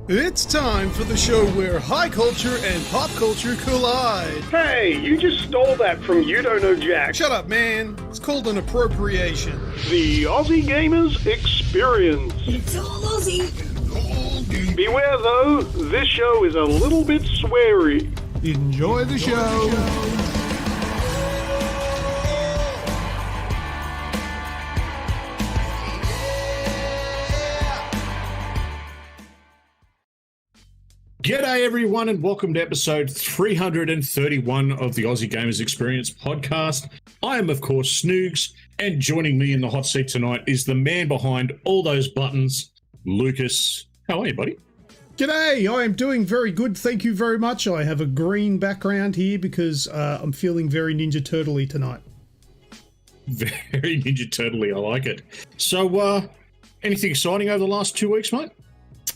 It's time for the show where high culture and pop culture collide. Hey, you just stole that from You Don't Know Jack. Shut up, man. It's called an appropriation. The Aussie Gamers Experience. It's all Aussie. Beware though, this show is a little bit sweary. Enjoy the show. G'day everyone and welcome to episode 331 of the Aussie Gamers Experience podcast. I am of course Snoogs, and joining me in the hot seat tonight is the man behind all those buttons, Lucas. How are you, buddy? G'day, I am doing very good, thank you very much. I have a green background here because I'm feeling very Ninja Turtle-y tonight. Very Ninja Turtle-y, I like it. So, anything exciting over the last 2 weeks, mate?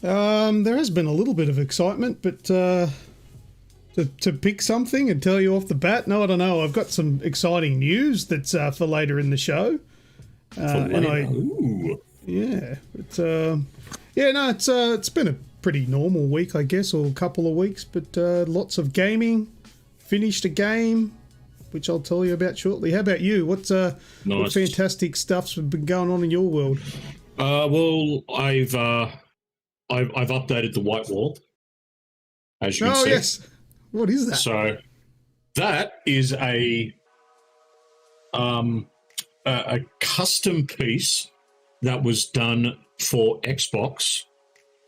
There has been a little bit of excitement, but to pick something and tell you off the bat, no, I don't know. I've got some exciting news that's for later in the show. It's been a pretty normal week, I guess, or a couple of weeks, but lots of gaming. Finished a game, which I'll tell you about shortly. How about you? What fantastic stuff's been going on in your world? Well, I've updated the white wall, as you can see. Oh, yes. What is that? So that is a custom piece that was done for Xbox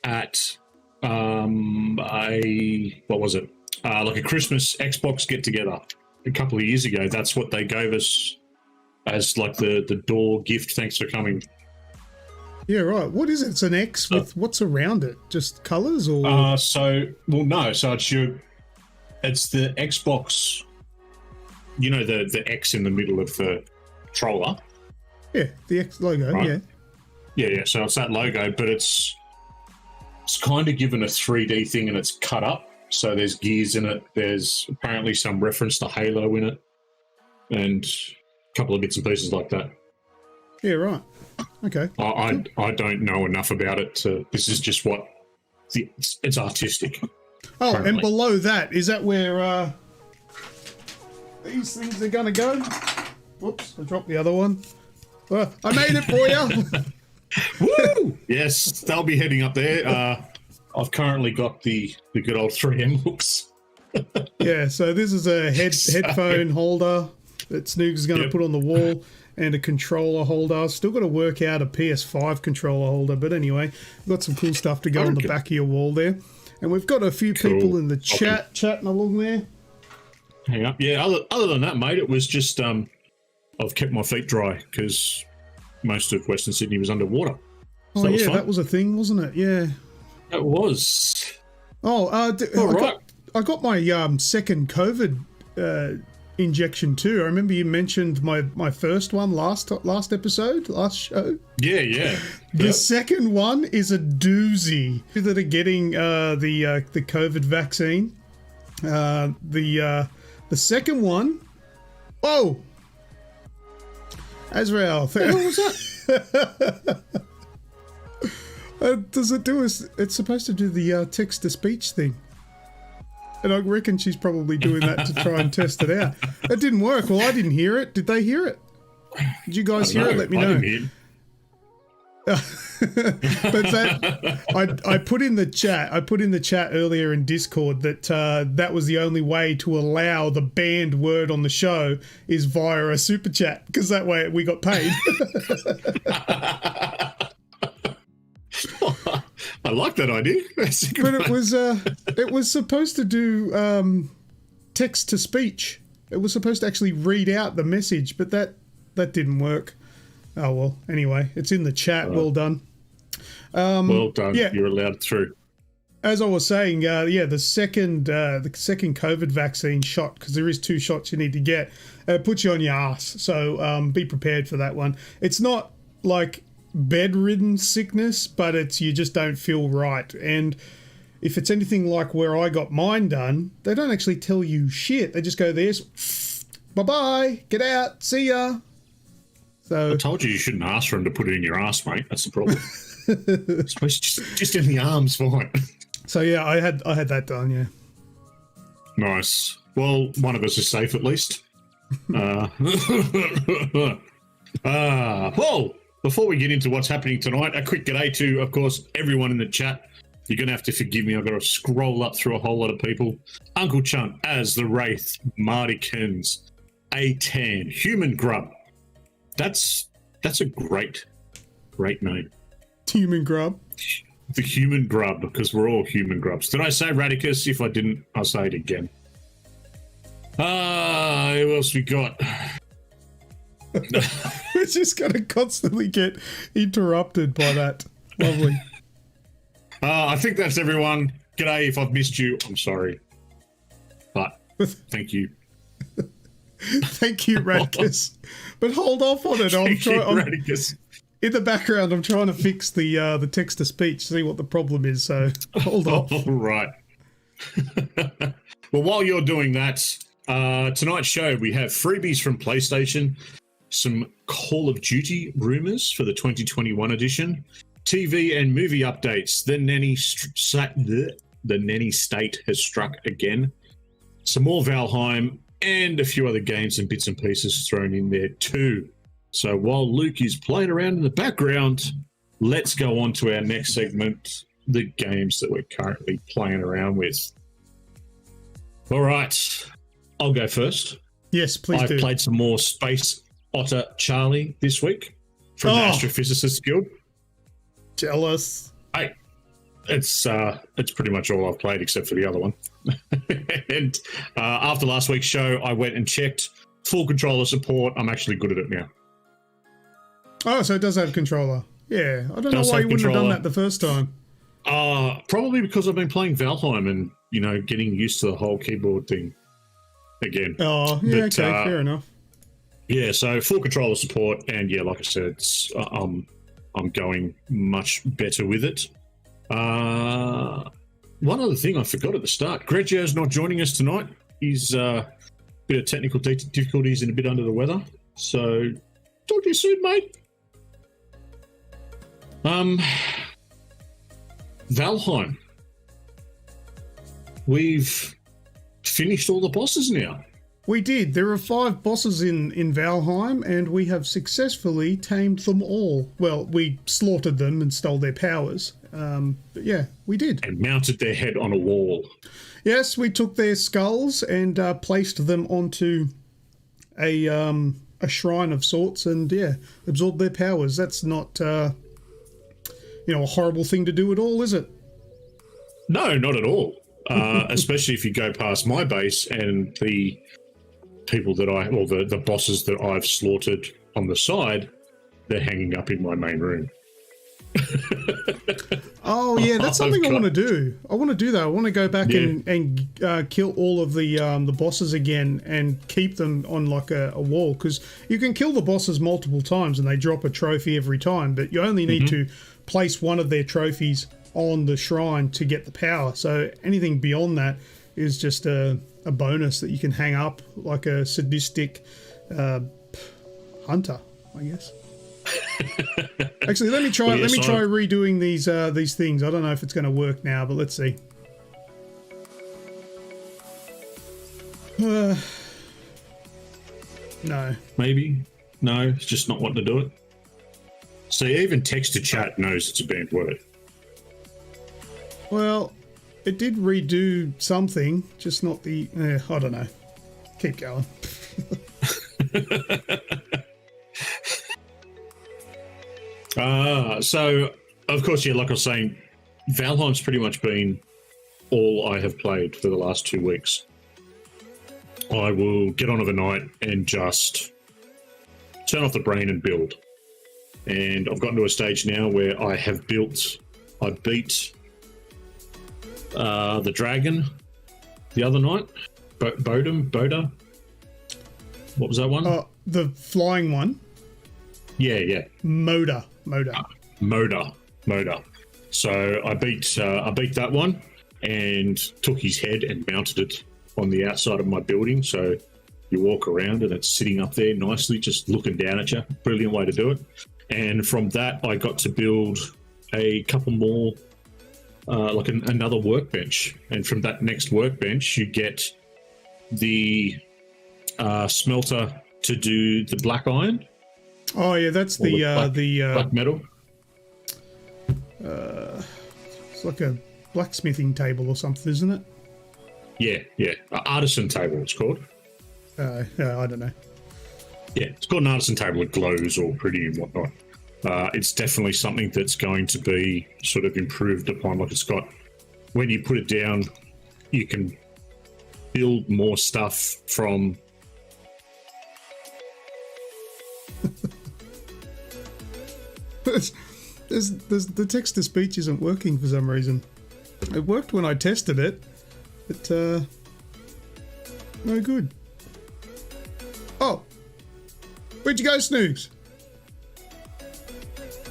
at like a Christmas Xbox get together a couple of years ago. That's what they gave us as like the door gift. Thanks for coming. Yeah, right. What is it? It's an X with what's around it? Just colours or? No. So it's the Xbox. You know the X in the middle of the controller. Yeah, the X logo. Right? Yeah. So it's that logo, but it's kind of given a 3D thing, and it's cut up. So there's gears in it. There's apparently some reference to Halo in it, and a couple of bits and pieces like that. Yeah, right. Okay. I don't know enough about it. This is just what it's artistic. Oh, apparently. And below that, is that where these things are going to go? Whoops, I dropped the other one. Well, I made it for you. Woo! Yes, they'll be heading up there. I've currently got the good old 3M hooks. Yeah, so this is a headphone holder that Snoogs is going to put on the wall. And a controller holder. Still got to work out a PS5 controller holder, but anyway, we've got some cool stuff to go on the back of your wall there. And we've got a few people in the chat chatting along there. Hang up. Yeah, other than that, mate, it was just I've kept my feet dry because most of Western Sydney was underwater. So that was a thing, wasn't it? Yeah. It was. Oh, I got my second COVID injection too. I remember you mentioned my first one last show. Yeah. The second one is a doozy. That are getting the COVID vaccine. The second one. Oh, Azrael. What was that? Does it do? It's supposed to do the text to speech thing. And I reckon she's probably doing that to try and test it out. It didn't work. Well, I didn't hear it. Did they hear it? Did you guys hear it? Let me know. But I put in the chat. I put in the chat earlier in Discord that that was the only way to allow the banned word on the show is via a super chat, because that way we got paid. I like that idea. But it was supposed to do text to speech. It was supposed to actually read out the message, but that didn't work. Oh well. Anyway, it's in the chat. Well done. Well done. Yeah. You're allowed through. As I was saying, the second COVID vaccine shot, because there is 2 shots you need to get, puts you on your ass. So be prepared for that one. It's not like bedridden sickness, but it's you just don't feel right. And if it's anything like where I got mine done, they don't actually tell you shit. They just go, there's bye-bye, get out, see ya. So I told you shouldn't ask for him to put it in your ass, mate. That's the problem. It's supposed to just in the arms, fine. So yeah, I had that done. Yeah. Nice. Well, one of us is safe at least. Well, before we get into what's happening tonight, a quick g'day to, of course, everyone in the chat. You're going to have to forgive me. I've got to scroll up through a whole lot of people. Uncle Chunt, as the Wraith, Marty Kins, A10, Human Grub. That's a great name. Human Grub. The Human Grub, because we're all human grubs. Did I say Radicus? If I didn't, I'll say it again. Who else we got? We're just going to constantly get interrupted by that. Lovely. I think that's everyone. G'day. If I've missed you, I'm sorry. But thank you. Thank you, Radicus. But hold off on it. Radicus. In the background, I'm trying to fix the text-to-speech, see what the problem is, so hold off. All right. Well, while you're doing that, tonight's show, we have freebies from PlayStation, some Call of Duty rumors for the 2021 edition, TV and movie updates. The nanny state has struck again. Some more Valheim and a few other games and bits and pieces thrown in there too. So while Luke is playing around in the background, let's go on to our next segment, the games that we're currently playing around with. All right, I'll go first. Yes, please do. I've played some more Space Otter Charlie this week from the Astrophysicists Guild. Jealous. It's pretty much all I've played except for the other one. And after last week's show, I went and checked full controller support. I'm actually good at it now. Oh, so it does have controller. Yeah, I don't know why you wouldn't have done that the first time. Probably because I've been playing Valheim and, getting used to the whole keyboard thing again. Oh, yeah, but, okay, fair enough. Yeah, so full controller support, and yeah, like I said, I'm going much better with it. One other thing I forgot at the start, Grejio's not joining us tonight. He's a bit of technical difficulties and a bit under the weather. So, talk to you soon, mate. Valheim. We've finished all the bosses now. We did. There are 5 bosses in Valheim, and we have successfully tamed them all. Well, we slaughtered them and stole their powers. But yeah, we did. And mounted their head on a wall. Yes, we took their skulls and placed them onto a shrine of sorts, and yeah, absorbed their powers. That's not, a horrible thing to do at all, is it? No, not at all. Especially if you go past my base and the people the bosses that I've slaughtered on the side, they're hanging up in my main room. Oh yeah, that's something I want to do. I want to do that. I want to go back and kill all of the bosses again and keep them on like a wall, because you can kill the bosses multiple times and they drop a trophy every time, but you only need to place one of their trophies on the shrine to get the power. So anything beyond that is just a bonus that you can hang up like a sadistic hunter, I guess. Actually, let me try redoing these things. I don't know if it's going to work now, but let's see. No. Maybe. No, it's just not wanting to do it. See, even text to chat knows it's a bad word. Well, it did redo something, just not the... I don't know. Keep going. So, of course, yeah, like I was saying, Valheim's pretty much been all I have played for the last 2 weeks. I will get on overnight and just turn off the brain and build. And I've gotten to a stage now where I beat the dragon the other night. Boda? What was that one? The flying one? Yeah. Moda. So I beat that one and took his head and mounted it on the outside of my building. So you walk around and it's sitting up there nicely, just looking down at you. Brilliant way to do it. And from that, I got to build a couple more another workbench, and from that next workbench you get the smelter to do the black iron. Oh yeah, that's the black metal. It's like a blacksmithing table or something, isn't it? Yeah. Artisan table, it's called. I don't know. Yeah, it's called an artisan table. It glows all pretty and whatnot. It's definitely something that's going to be sort of improved upon. Like, it's got, when you put it down, you can build more stuff from. The text to speech isn't working for some reason. It worked when I tested it, but no good. Oh, where'd you go, Snoogs?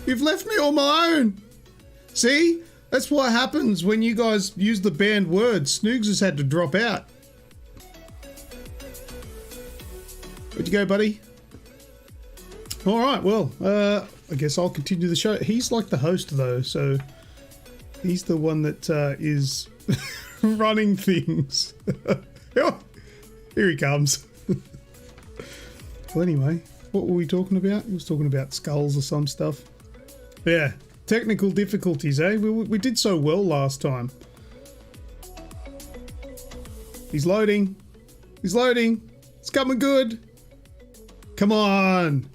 You've left me on my own. See? That's what happens when you guys use the banned words. Snoogs has had to drop out. Where'd you go, buddy? All right, well, I guess I'll continue the show. He's like the host, though, so he's the one that is running things. Oh, here he comes. Well, anyway, what were we talking about? He was talking about skulls or some stuff. Yeah, technical difficulties, eh? We did so well last time. He's loading. He's loading. It's coming good. Come on.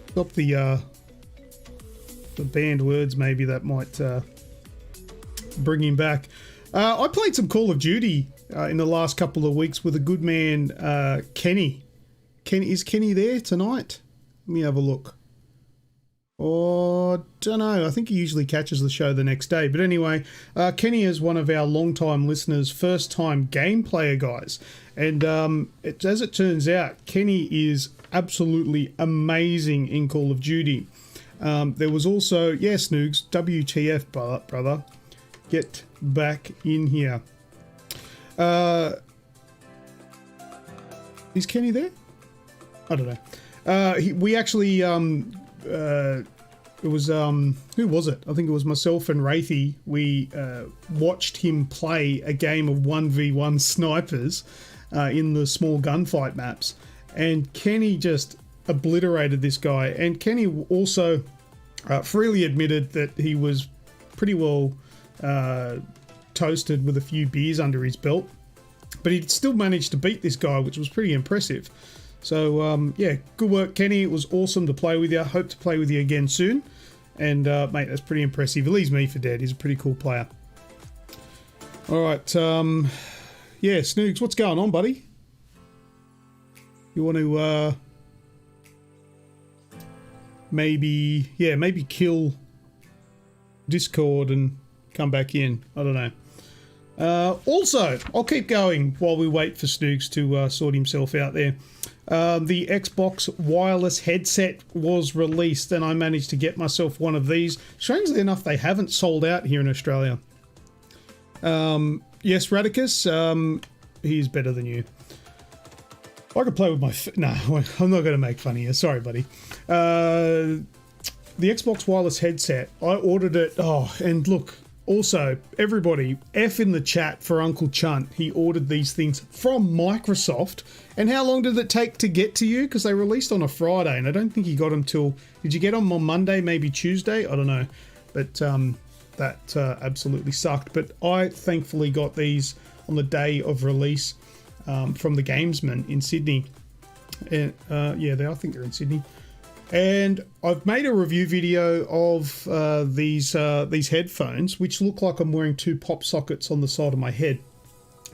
Stop the banned words. Maybe that might bring him back. I played some Call of Duty in the last couple of weeks with a good man, Kenny. Is Kenny there tonight? Let me have a look. Oh, don't know. I think he usually catches the show the next day. But anyway, Kenny is one of our long-time listeners, first-time game player guys. And as it turns out, Kenny is absolutely amazing in Call of Duty. There was also, yeah, Snoogs, WTF, brother. Get back in here. Is Kenny there? I don't know. We actually... it was who was it? I think it was myself and Wraithy. We watched him play a game of 1v1 snipers in the small gunfight maps, and Kenny just obliterated this guy. And Kenny also freely admitted that he was pretty well toasted with a few beers under his belt, but he still managed to beat this guy, which was pretty impressive. So, yeah, good work, Kenny. It was awesome to play with you. Hope to play with you again soon. And, mate, that's pretty impressive. He leaves me for dead. He's a pretty cool player. All right. Yeah, Snoogs, what's going on, buddy? You want to, maybe kill Discord and come back in. I don't know. Also, I'll keep going while we wait for Snoogs to sort himself out there. The Xbox wireless headset was released, and I managed to get myself one of these. Strangely enough, they haven't sold out here in Australia. Yes, Radicus, he's better than you. I could play with my... No, I'm not going to make fun of you. Sorry, buddy. The Xbox wireless headset, I ordered it. Oh, and look... Also, everybody, F in the chat for Uncle Chunt. He ordered these things from Microsoft. And how long did it take to get to you? Because they released on a Friday, and I don't think he got them till... Did you get them on Monday, maybe Tuesday? I don't know. But that absolutely sucked. But I thankfully got these on the day of release from the Gamesman in Sydney. And, yeah, I think they're in Sydney. And I've made a review video of these headphones, which look like I'm wearing two pop sockets on the side of my head.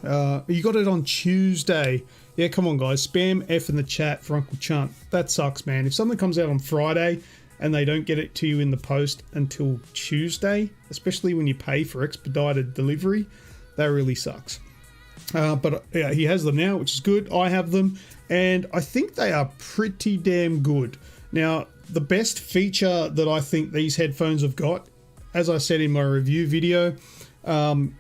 You got it on Tuesday. Yeah, come on, guys. Spam F in the chat for Uncle Chunt. That sucks, man. If something comes out on Friday and they don't get it to you in the post until Tuesday, especially when you pay for expedited delivery, that really sucks. But yeah, he has them now, which is good. I have them, and I think they are pretty damn good. Now, the best feature that I think these headphones have got, as I said in my review video,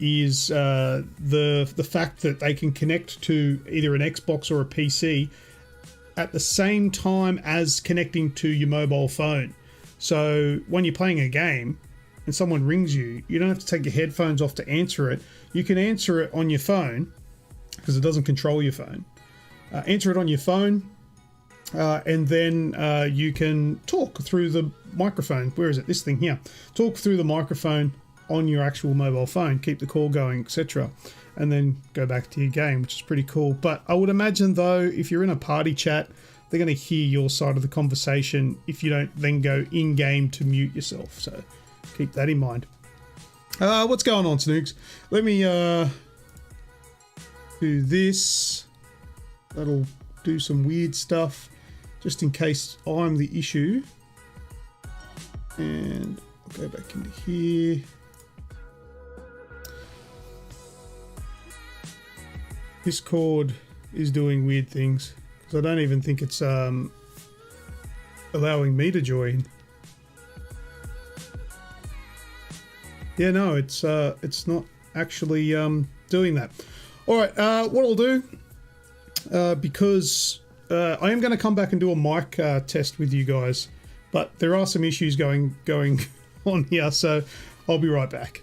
is the fact that they can connect to either an Xbox or a PC at the same time as connecting to your mobile phone. So when you're playing a game, and someone rings you, you don't have to take your headphones off to answer it. You can answer it on your phone because it doesn't control your phone. Answer it on your phone, and then you can talk through the microphone. Where is it? This thing here. Talk through the microphone on your actual mobile phone, keep the call going, etc., and then go back to your game, which is pretty cool. But I would imagine, though, if you're in a party chat, they're going to hear your side of the conversation if you don't then go in-game to mute yourself. So keep that in mind. What's going on, Snoogs? Let me do this. That'll do some weird stuff, just in case I'm the issue. And I'll go back into here. Discord is doing weird things because I don't even think it's allowing me to join. Yeah, no, it's not actually doing that. All right, what I'll do, because I am going to come back and do a mic test with you guys, but there are some issues going on here, so I'll be right back.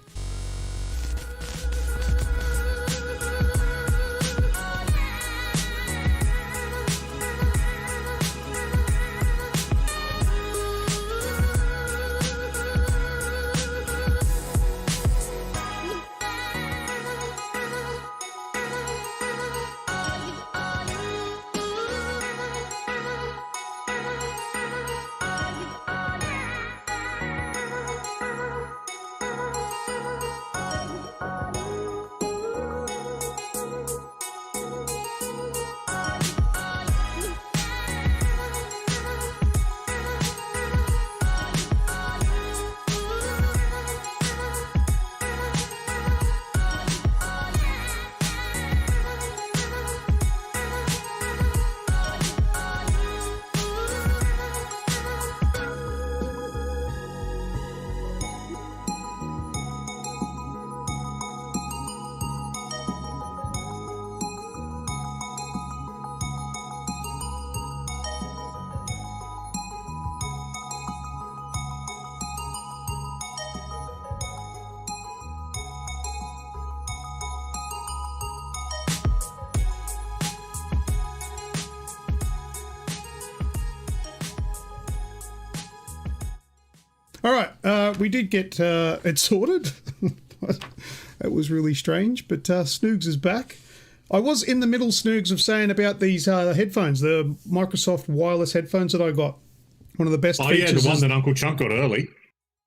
All right, we did get it sorted. That was really strange, but Snoogs is back. I was in the middle, Snoogs, of saying about these headphones, the Microsoft wireless headphones that I got. One of the best features. Oh, yeah, the one that Uncle Chunk got early.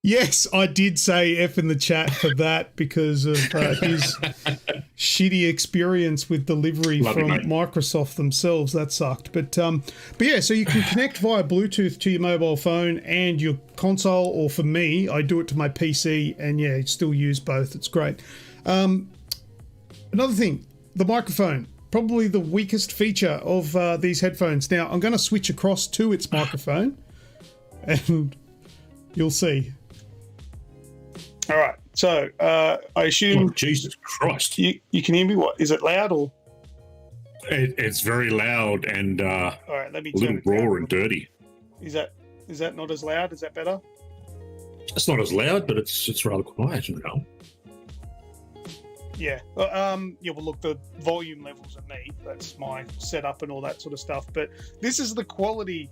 Yes, I did say F in the chat for that because of his shitty experience with delivery from Microsoft themselves. That sucked. But yeah, so you can connect via Bluetooth to your mobile phone and your console, or for me, I do it to my PC, and yeah, still use both. It's great. Another thing, the microphone. Probably the weakest feature of these headphones. Now, I'm going to switch across to its microphone, and you'll see. All right, so I assume... Oh, Jesus Christ. You can hear me? What? Is it loud or...? It's very loud and all right, let me a little raw and dirty. Is that not as loud? Is that better? It's not as loud, but it's rather quiet now. Yeah. Yeah, well, look, the volume levels are me. That's my setup and all that sort of stuff. But this is the quality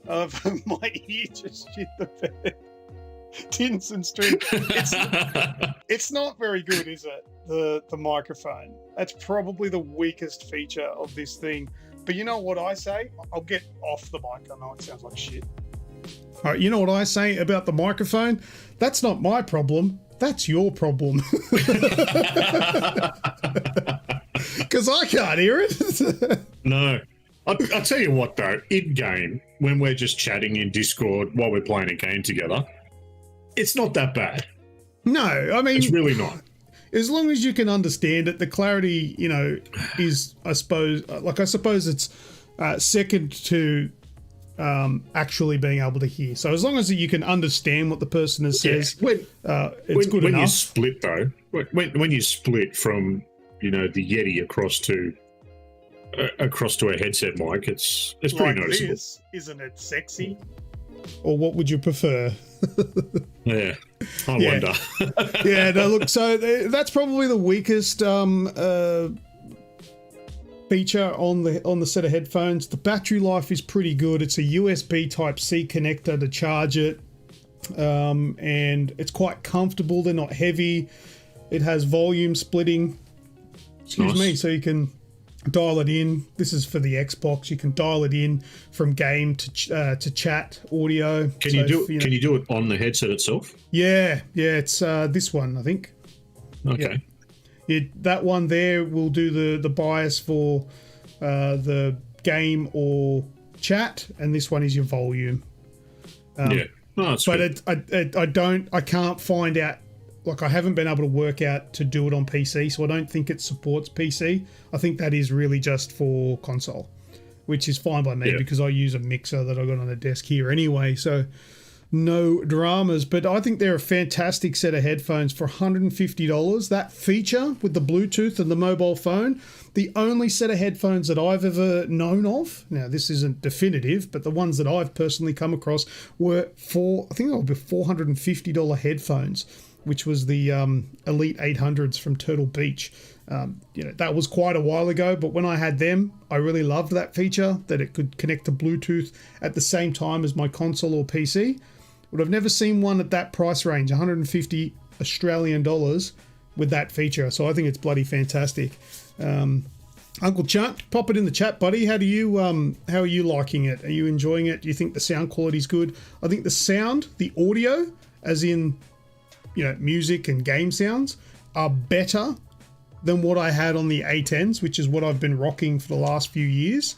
of my ear just shit the bed. Tins and strings. It's not very good, is it? The microphone. That's probably the weakest feature of this thing. But you know what I say? I'll get off the mic. I know it sounds like shit. All right, you know what I say about the microphone? That's not my problem. That's your problem. Because I can't hear it. No. I'll tell you what, though. In-game, when we're just chatting in Discord while we're playing a game together, it's not that bad. No, I mean... It's really not. As long as you can understand it, the clarity, you know, is, I suppose it's second to actually being able to hear. So as long as you can understand what the person has says, it's good enough. When you split, though, when you split from, you know, the Yeti across to a headset mic, it's pretty noticeable. Isn't it sexy? Or what would you prefer? Yeah, I wonder. Yeah, no, look, so that's probably the weakest feature on the set of headphones. The battery life is pretty good. It's a USB Type-C connector to charge it, and it's quite comfortable. They're not heavy. It has volume splitting. Excuse me, so you can dial it in. This is for the Xbox. You can dial it in from game to chat audio. Can you do it on the headset itself? Yeah, it's this one, I think. Okay. Yeah. That one there will do the bias for the game or chat, and this one is your volume. Yeah. Oh, that's good. I can't find out. Like, I haven't been able to work out to do it on PC, so I don't think it supports PC. I think that is really just for console, which is fine by me because I use a mixer that I got on the desk here anyway, so no dramas. But I think they're a fantastic set of headphones for $150. That feature with the Bluetooth and the mobile phone, the only set of headphones that I've ever known of, now this isn't definitive, but the ones that I've personally come across were I think they were $450 headphones, which was the Elite 800s from Turtle Beach. That was quite a while ago, but when I had them, I really loved that feature, that it could connect to Bluetooth at the same time as my console or PC. But I've never seen one at that price range, 150 Australian dollars, with that feature. So I think it's bloody fantastic. Uncle Chunt, pop it in the chat, buddy. How are you liking it? Are you enjoying it? Do you think the sound quality is good? I think the sound, the audio, as in music and game sounds, are better than what I had on the A10s, which is what I've been rocking for the last few years.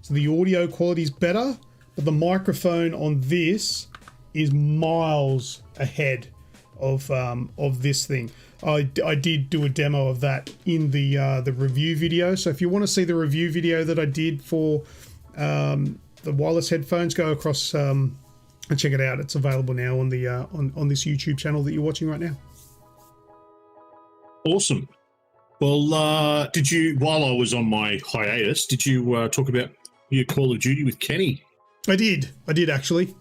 So the audio quality is better, but the microphone on this is miles ahead of this thing. I did do a demo of that in the review video. So if you want to see the review video that I did for the wireless headphones, go across and check it out. It's available now on the on this YouTube channel that you're watching right now. Awesome. Well, while I was on my hiatus, did you talk about your Call of Duty with Kenny? I did actually.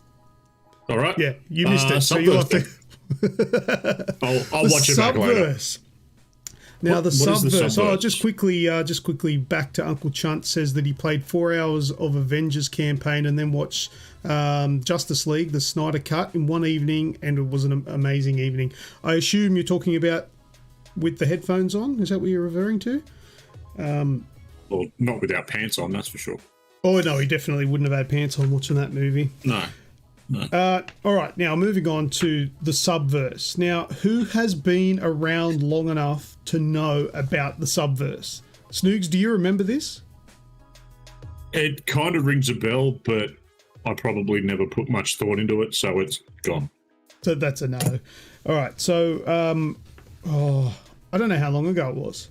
All right. Yeah, you missed it, so you'll have to. I'll watch it back later. Now the Subverse. Oh, just quickly back to Uncle Chunt says that he played 4 hours of Avengers campaign and then watched Justice League, the Snyder Cut, in one evening, and it was an amazing evening. I assume you're talking about with the headphones on. Is that what you're referring to? Well, not without pants on, that's for sure. Oh no, he definitely wouldn't have had pants on watching that movie. No. All right, now moving on to the Subverse. Now, who has been around long enough to know about the Subverse? Snoogs, do you remember this? It kind of rings a bell, but I probably never put much thought into it, so it's gone. So that's a no. All right, so I don't know how long ago it was.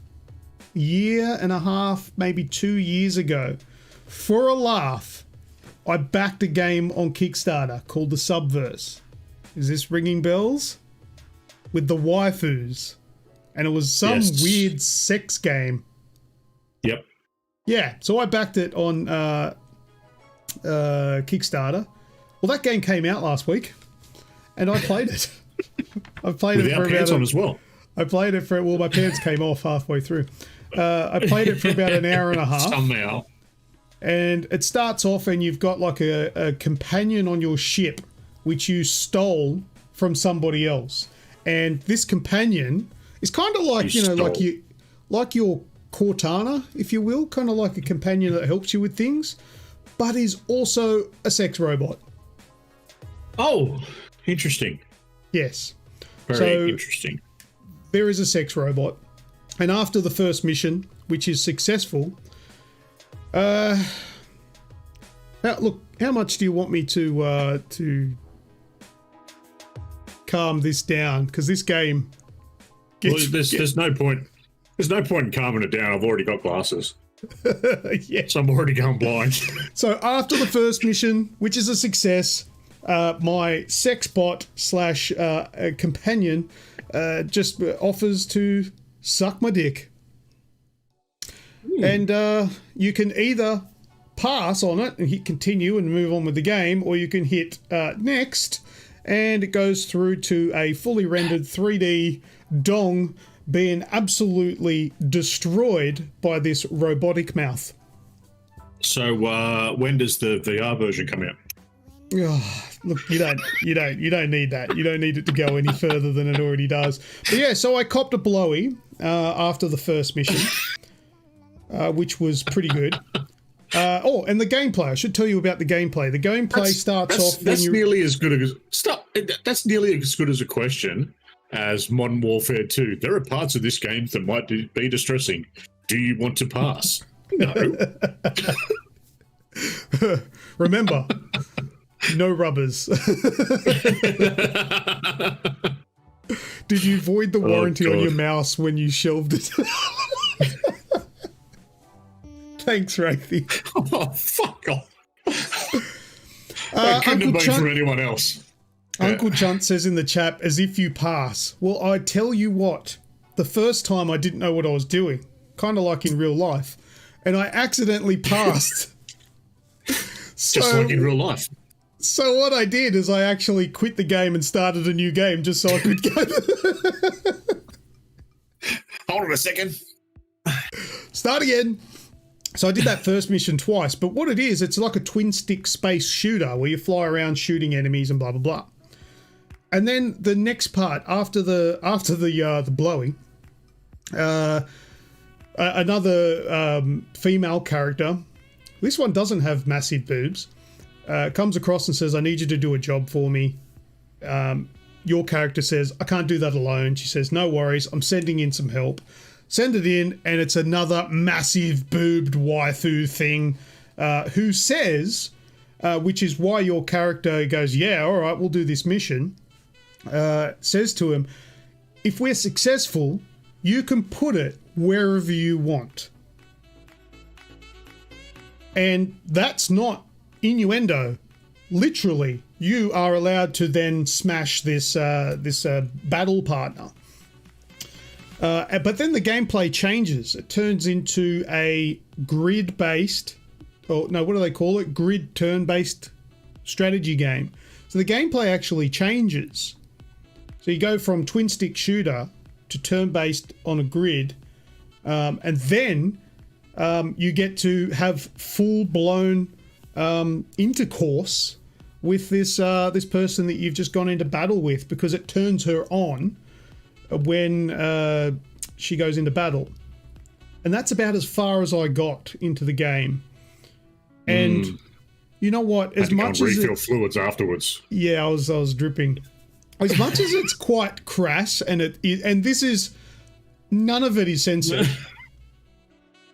A year and a half, maybe 2 years ago, for a laugh, I backed a game on Kickstarter called the Subverse. Is this ringing bells? With the waifus. And it was some weird sex game. Yep. Yeah, so I backed it on Kickstarter. Well, that game came out last week, and I played it. I played it for pants on as well. I played it for, well, my pants came off halfway through. I played it for about an hour and a half. Somehow. And it starts off and you've got like a companion on your ship, which you stole from somebody else. And this companion is kind of like, like your Cortana, if you will, kind of like a companion that helps you with things, but is also a sex robot. Oh, interesting. Yes. Very interesting. There is a sex robot. And after the first mission, which is successful, look, how much do you want me to calm this down? Because this game there's no point. There's no point in calming it down. I've already got glasses. Yeah. So I'm already going blind. So after the first mission, which is a success, my sex bot / companion just offers to suck my dick. And you can either pass on it and hit continue and move on with the game, or you can hit next and it goes through to a fully rendered 3D Dong being absolutely destroyed by this robotic mouth. So when does the VR version come out? Oh, look, you don't need that. You don't need it to go any further than it already does. But yeah, so I copped a blowy after the first mission, which was pretty good. And the gameplay. I should tell you about the gameplay. The gameplay starts off. That's nearly as good as That's nearly as good as a question as Modern Warfare 2. There are parts of this game that might be distressing. Do you want to pass? No. Remember, no rubbers. Did you void the warranty on your mouse when you shelved it? Thanks, Wraithy. Oh, fuck off. I couldn't have been for anyone else. Uncle Chunt says in the chat, as if you pass. Well, I tell you what, the first time I didn't know what I was doing, kind of like in real life, and I accidentally passed. Just like in real life. So what I did is I actually quit the game and started a new game just so I could go. Hold on a second. Start again. So I did that first mission twice, but what it is, it's like a twin stick space shooter where you fly around shooting enemies and blah blah blah. And then the next part after the blowing, another female character. This one doesn't have massive boobs. Comes across and says, "I need you to do a job for me." Your character says, "I can't do that alone." She says, "No worries, I'm sending in some help." Send it in, and it's another massive boobed waifu thing who says, which is why your character goes, "Yeah, all right, we'll do this mission," says to him, "If we're successful, you can put it wherever you want." And that's not innuendo. Literally, you are allowed to then smash this battle partner. But then the gameplay changes. It turns into a grid-based, or no, what do they call it? Grid turn-based strategy game. So the gameplay actually changes. So you go from twin-stick shooter to turn-based on a grid, and then you get to have full-blown intercourse with this person that you've just gone into battle with, because it turns her on when she goes into battle. And that's about as far as I got into the game. And you know what? As much as refill fluids afterwards. Yeah, I was dripping. As much as it's quite crass, and this is, none of it is censored.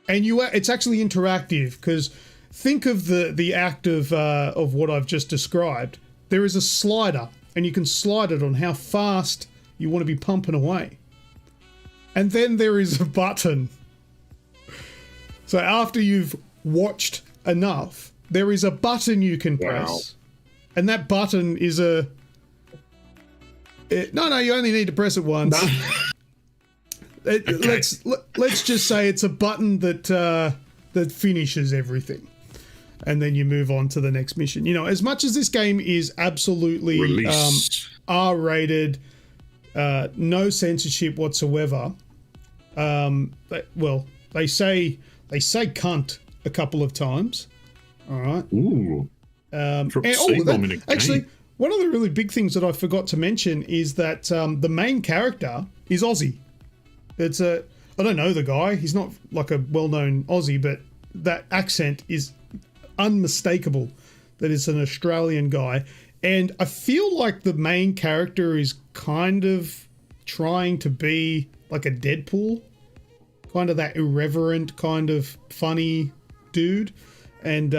And it's actually interactive, because think of the act of what I've just described. There is a slider, and you can slide it on how fast you want to be pumping away. And then there is a button. So after you've watched enough, there is a button you can press. Wow. And that button is no, you only need to press it once. No. Okay. Let's just say it's a button that finishes everything. And then you move on to the next mission. You know, as much as this game is absolutely R-rated, no censorship whatsoever. They say cunt a couple of times. All right. Ooh. Actually, one of the really big things that I forgot to mention is that the main character is Aussie. I don't know the guy. He's not like a well-known Aussie, but that accent is unmistakable. That it's an Australian guy. And I feel like the main character is kind of trying to be like a Deadpool, kind of that irreverent, kind of funny dude. And,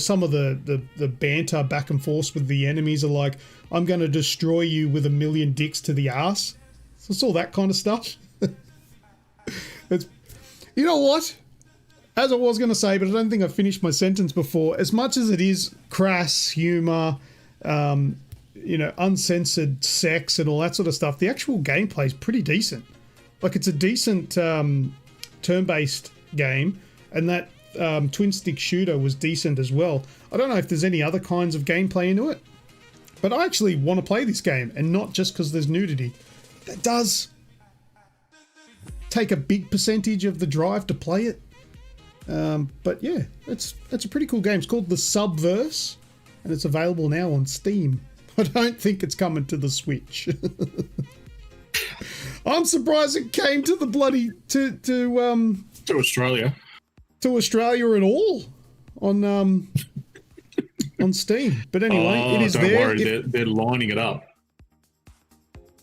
some of the banter back and forth with the enemies are like, "I'm going to destroy you with 1,000,000 dicks to the ass." So it's all that kind of stuff. You know what? As I was going to say, but I don't think I finished my sentence before, as much as it is crass humor, uncensored sex and all that sort of stuff, the actual gameplay is pretty decent. Like, it's a decent turn-based game, and that twin-stick shooter was decent as well. I don't know if there's any other kinds of gameplay into it. But I actually want to play this game, and not just because there's nudity. That does take a big percentage of the drive to play it. But yeah, that's a pretty cool game. It's called The Subverse, and it's available now on Steam. I don't think it's coming to the Switch. I'm surprised it came to the bloody to Australia. To Australia at all on Steam. But anyway, it is don't there. Worry, they're lining it up.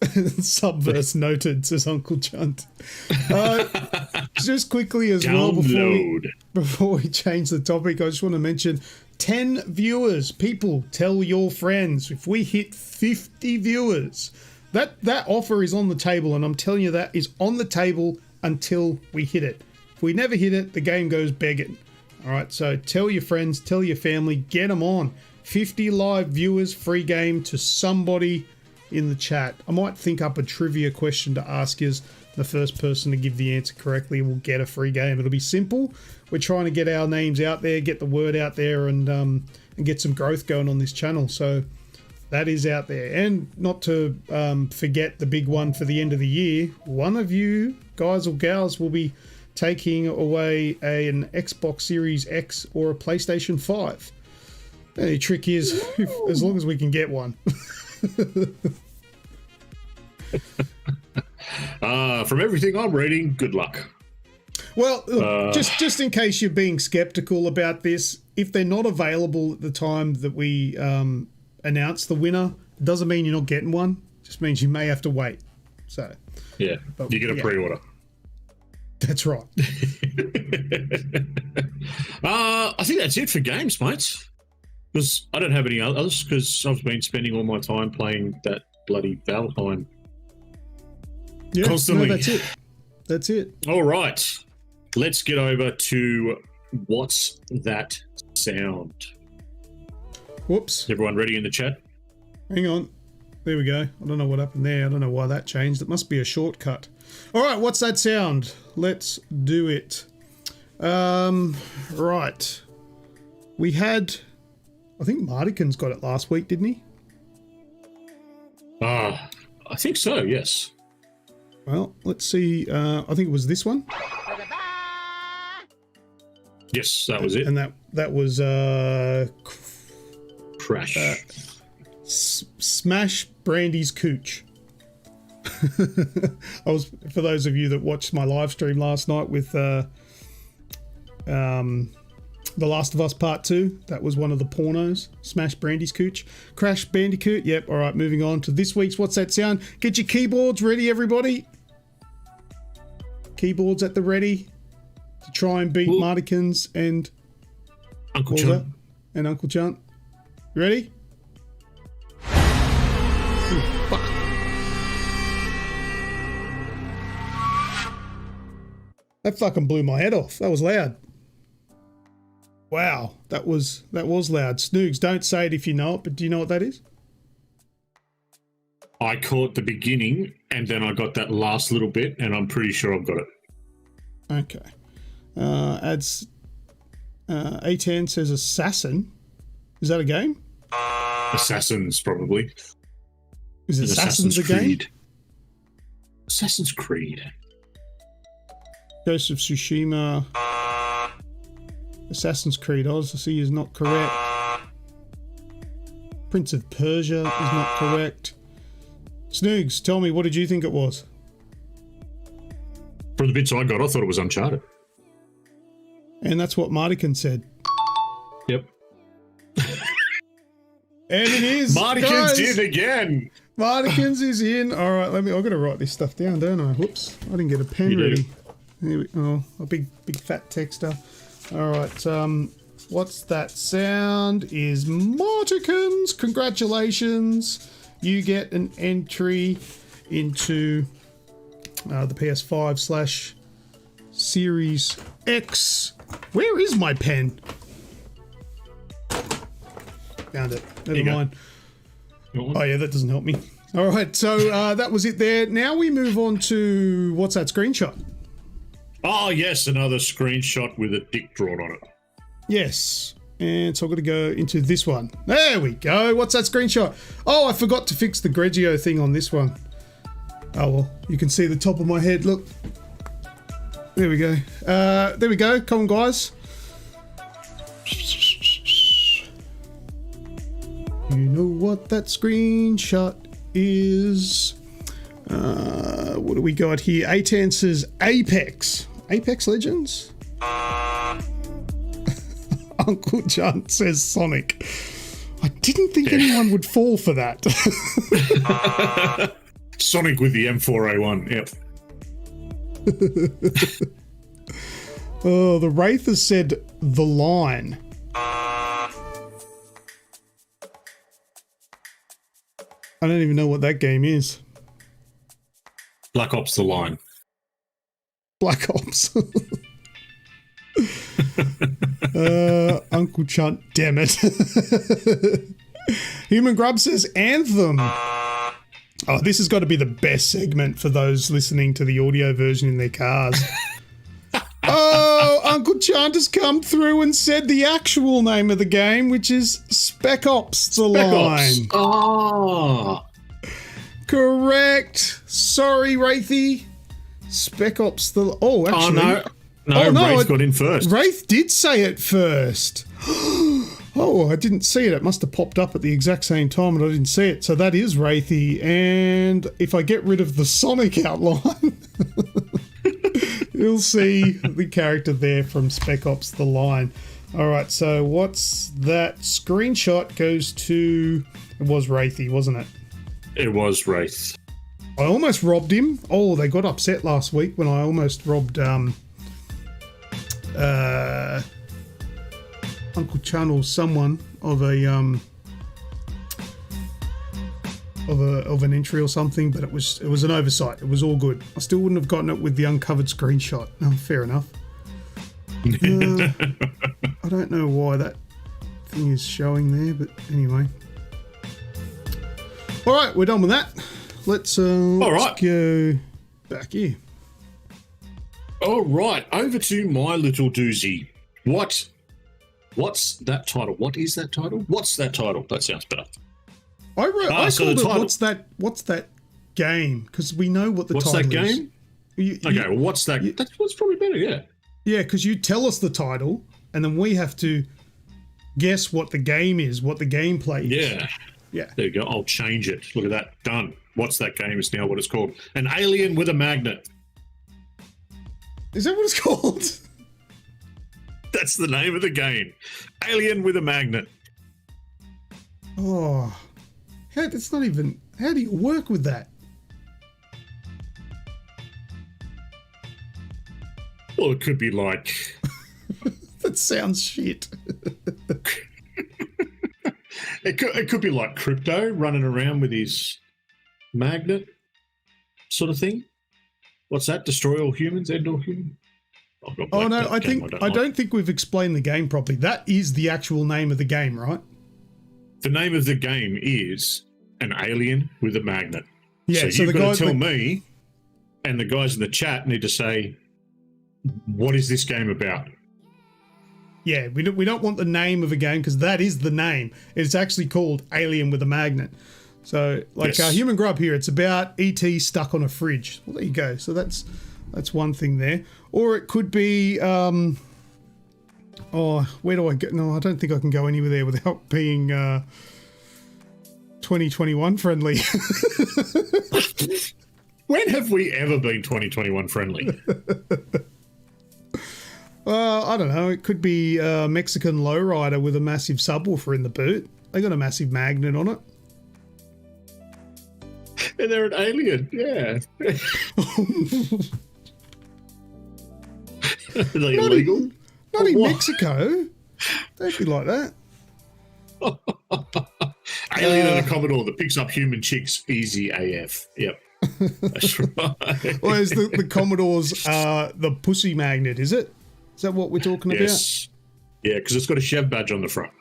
Subverse noted, says Uncle Chunt. Just quickly as Download. well, before we change the topic, I just want to mention 10 viewers. People, tell your friends. If we hit 50 viewers, that offer is on the table, and I'm telling you that is on the table until we hit it. If we never hit it, the game goes begging. All right, so tell your friends, tell your family, get them on. 50 live viewers, free game to somebody in the chat. I might think up a trivia question to ask you. The first person to give the answer correctly will get a free game. It'll be simple. We're trying to get our names out there, get the word out there, and get some growth going on this channel. So that is out there. And not to forget the big one for the end of the year. One of you guys or gals will be taking away an Xbox Series X or a PlayStation 5. The only trick is, as long as we can get one. From everything I'm reading, good luck. Well, just in case you're being skeptical about this, if they're not available at the time that we announce the winner, it doesn't mean you're not getting one. It just means you may have to wait. So yeah, you get a pre-order. That's right. I think that's it for games, mates. Because I don't have any others, because I've been spending all my time playing that bloody Valheim. Yeah, constantly. No, that's it. That's it. All right. Let's get over to What's That Sound? Whoops. Everyone ready in the chat? Hang on. There we go. I don't know what happened there. I don't know why that changed. It must be a shortcut. All right, what's that sound? Let's do it. Right. We had... I think Mardikin's got it last week, didn't he? I think so, yes. Well, let's see. I think it was this one. Yes, that was it. And that was Crash. Smash Brandy's Cooch. For those of you that watched my live stream last night with The Last of Us Part 2, that was one of the pornos. Smash Brandy's Cooch. Crash Bandicoot. Yep, all right, moving on to this week's What's That Sound? Get your keyboards ready, everybody. Keyboards at the ready to try and beat Martikins and Uncle Chunt. And Uncle Chunt. You ready? Ooh, fuck. That fucking blew my head off. That was loud. Wow, that was loud. Snoogs, don't say it if you know it, but do you know what that is? I caught the beginning, and then I got that last little bit, and I'm pretty sure I've got it. Okay. Adds A10 says Assassin. Is that a game? Assassins, probably. Is Assassin's a game? Assassin's Creed. Ghost of Tsushima. Assassin's Creed Odyssey is not correct. Prince of Persia is not correct. Snoogs, tell me, what did you think it was? From the bits I got, I thought it was Uncharted. And that's what Mardikin said. Yep. And it is. Mardikin's in again. Mardikin's is in. All right, I've got to write this stuff down, don't I? Whoops, I didn't get a pen ready. A big fat texter. All right, what's that sound? Is Martikins. Congratulations. You get an entry into the PS5 / Series X. Where is my pen? Found it. Never mind. Oh, yeah, that doesn't help me. All right, so that was it there. Now we move on to what's that screenshot? Oh, yes, another screenshot with a dick drawn on it. Yes. And so I'm going to go into this one. There we go. What's that screenshot? Oh, I forgot to fix the Grejio thing on this one. Oh, well, you can see the top of my head. Look. There we go. There we go. Come on, guys. You know what that screenshot is. What do we got here? A10 says Apex. Apex Legends? Uncle John says Sonic. I didn't think anyone would fall for that. Sonic with the M4A1, yep. Oh, the Wraith has said The Line. I don't even know what that game is. Black Ops The Line. Black Ops. Uncle Chunt, damn it. Human Grub says Anthem. Oh, this has got to be the best segment for those listening to the audio version in their cars. Oh, Uncle Chunt has come through and said the actual name of the game, which is Spec Ops The Line. Oh. Correct. Sorry, Wraithy. Spec Ops The... Oh, actually... No, Wraith got in first. Wraith did say it first. Oh, I didn't see it. It must have popped up at the exact same time and I didn't see it. So that is Wraithy. And if I get rid of the Sonic outline, you'll see the character there from Spec Ops The Line. All right, so what's that? Screenshot goes to... It was Wraithy, wasn't it? It was Wraith. I almost robbed him. Oh, they got upset last week when I almost robbed... Uncle Chun or someone of a of an entry or something, but it was an oversight. It was all good. I still wouldn't have gotten it with the uncovered screenshot. No, fair enough. I don't know why that thing is showing there, but anyway. All right, we're done with that. Let's go back here. All right, over to my little doozy. What's that title? What is that title? What's that title? That sounds better. I called it what's that game? Because we know what the title is. What's that game? Okay, well, what's that? That's probably better, yeah. Yeah, because you tell us the title, and then we have to guess what the game is, what the gameplay is. Yeah. Yeah. There you go. I'll change it. Look at that. Done. What's that game is now what it's called. An alien with a magnet. Is that what it's called? That's the name of the game. Alien with a magnet. Oh, that's not even... How do you work with that? Well, it could be like... That sounds shit. It could be like Crypto running around with his magnet sort of thing. What's that? Destroy all humans, end all humans? Oh no, I don't think we've explained the game properly. That is the actual name of the game, right? The name of the game is An Alien with a Magnet. Yeah, so you've got to tell me, and the guys in the chat need to say, what is this game about? Yeah, we don't want the name of a game because that is the name. It's actually called Alien with a Magnet. So, like yes. Human Grub here, it's about E.T. stuck on a fridge. Well, there you go. So that's one thing there. Or it could be, where do I get? No, I don't think I can go anywhere there without being 2021 friendly. When have we ever been 2021 friendly? I don't know. It could be a Mexican lowrider with a massive subwoofer in the boot. They got a massive magnet on it. And they're an alien, yeah. Are they illegal? Not in Mexico. Don't be like that. Alien and a Commodore that picks up human chicks, easy AF. Yep. That's right. Or is the Commodore's the pussy magnet, is it? Is that what we're talking about? Yes. Yeah, because it's got a Chev badge on the front.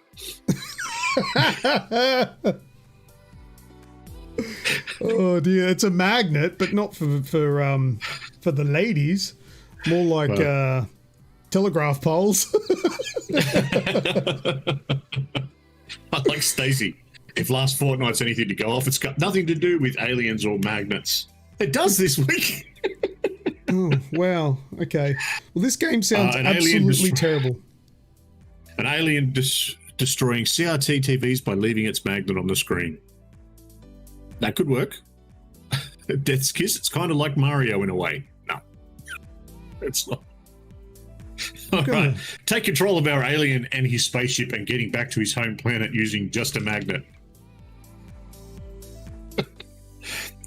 Oh dear, it's a magnet, but not for the ladies. More like telegraph poles. Like Stacey, if last fortnight's anything to go off, it's got nothing to do with aliens or magnets. It does this week. Oh, wow. Okay. Well, this game sounds absolutely terrible. An alien destroying CRT TVs by leaving its magnet on the screen. That could work. Death's Kiss, it's kind of like Mario in a way. No, it's not. All right. Take control of our alien and his spaceship and getting back to his home planet using just a magnet.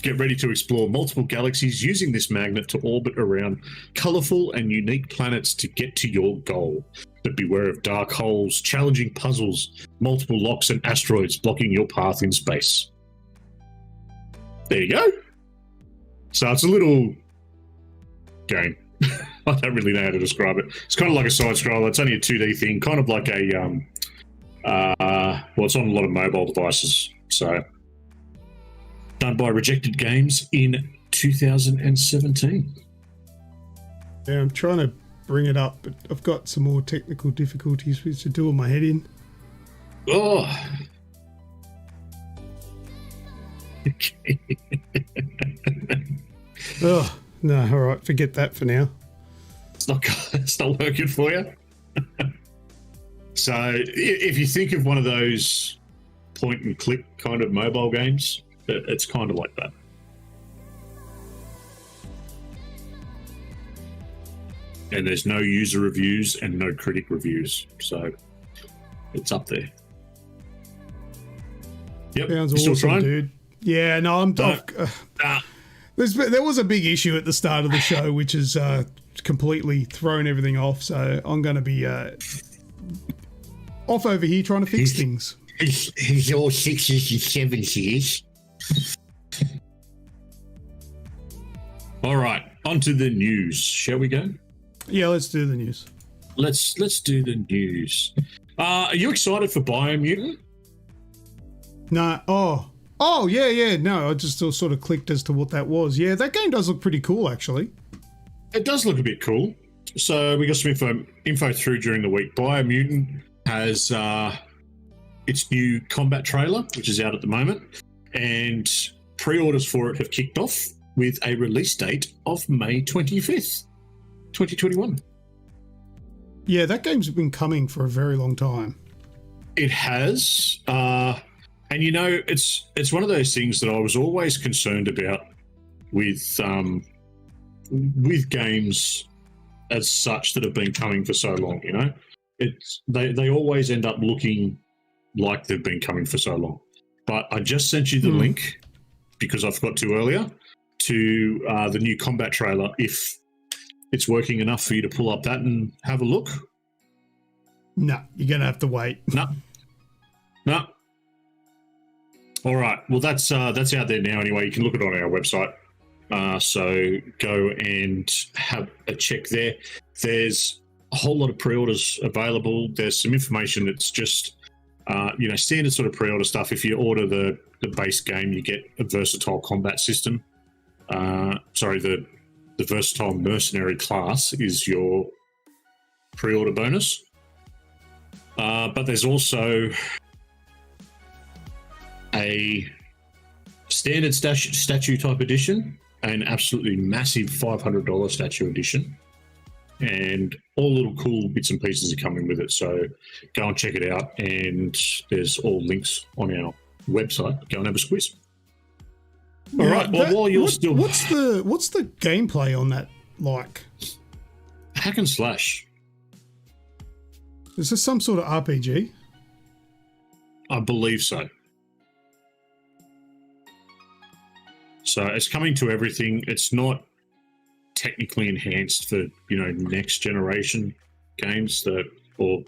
Get ready to explore multiple galaxies using this magnet to orbit around colourful and unique planets to get to your goal. But beware of dark holes, challenging puzzles, multiple locks and asteroids blocking your path in space. There you go. So it's a little game. I don't really know how to describe it. It's kind of like a side scroller. It's only a 2D thing, kind of like a well, it's on a lot of mobile devices. So done by Rejected Games in 2017. Yeah, I'm trying to bring it up, but I've got some more technical difficulties which are doing my head in. Oh. Okay. Oh, no, all right, forget that for now. It's not working for you. So if you think of one of those point and click kind of mobile games, it's kind of like that. And there's no user reviews and no critic reviews, so it's up there. Yep. Sounds still awesome, trying? dude. Yeah, no, there was a big issue at the start of the show, which has completely thrown everything off. So I'm going to be off over here trying to fix things. He's all 60s and 70s. All right, on to the news. Shall we go? Yeah, let's do the news. Let's do the news. Are you excited for Biomutant? No. Oh, yeah. No, I just sort of clicked as to what that was. Yeah, that game does look pretty cool, actually. It does look a bit cool. So we got some info through during the week. Biomutant has its new combat trailer, which is out at the moment, and pre-orders for it have kicked off with a release date of May 25th, 2021. Yeah, that game's been coming for a very long time. It has, and you know, it's one of those things that I was always concerned about with games as such that have been coming for so long. You know, they always end up looking like they've been coming for so long. But I just sent you the link because I forgot to earlier to the new combat trailer. If it's working enough for you to pull up that and have a look. No, you're going to have to wait. No. All right. Well, that's out there now anyway. You can look it on our website. So go and have a check there. There's a whole lot of pre-orders available. There's some information that's just, standard sort of pre-order stuff. If you order the base game, you get a versatile combat system. The versatile mercenary class is your pre-order bonus. But there's also a standard statue type edition, an absolutely massive $500 statue edition, and all little cool bits and pieces are coming with it. So go and check it out, and there's all links on our website. Go and have a squeeze. All right. Well, while you're still, what's the gameplay on that like? Hack and slash. Is this some sort of RPG? I believe so. So it's coming to everything. It's not technically enhanced for, next generation games or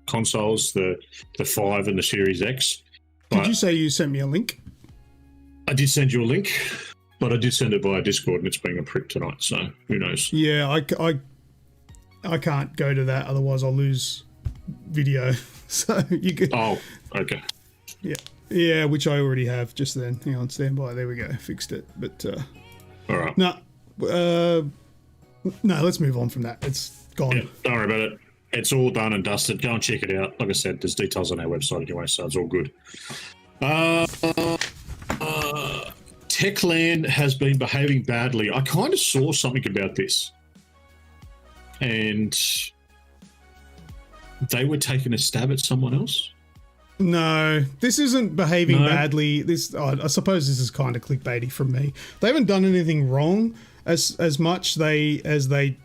consoles, the 5 and the Series X. Did you say you sent me a link? I did send you a link, but I did send it via Discord, and it's being a prick tonight, so who knows? Yeah, I can't go to that, otherwise I'll lose video. So you could. Oh, okay. Yeah, which I already have just then. Hang on, stand by. There we go. Fixed it. But all right. No. No, let's move on from that. It's gone. Yeah, don't worry about it. It's all done and dusted. Go and check it out. Like I said, there's details on our website anyway, so it's all good. Techland has been behaving badly. I kind of saw something about this, and they were taking a stab at someone else. No, this isn't behaving badly. I suppose this is kind of clickbaity from me. They haven't done anything wrong as much as they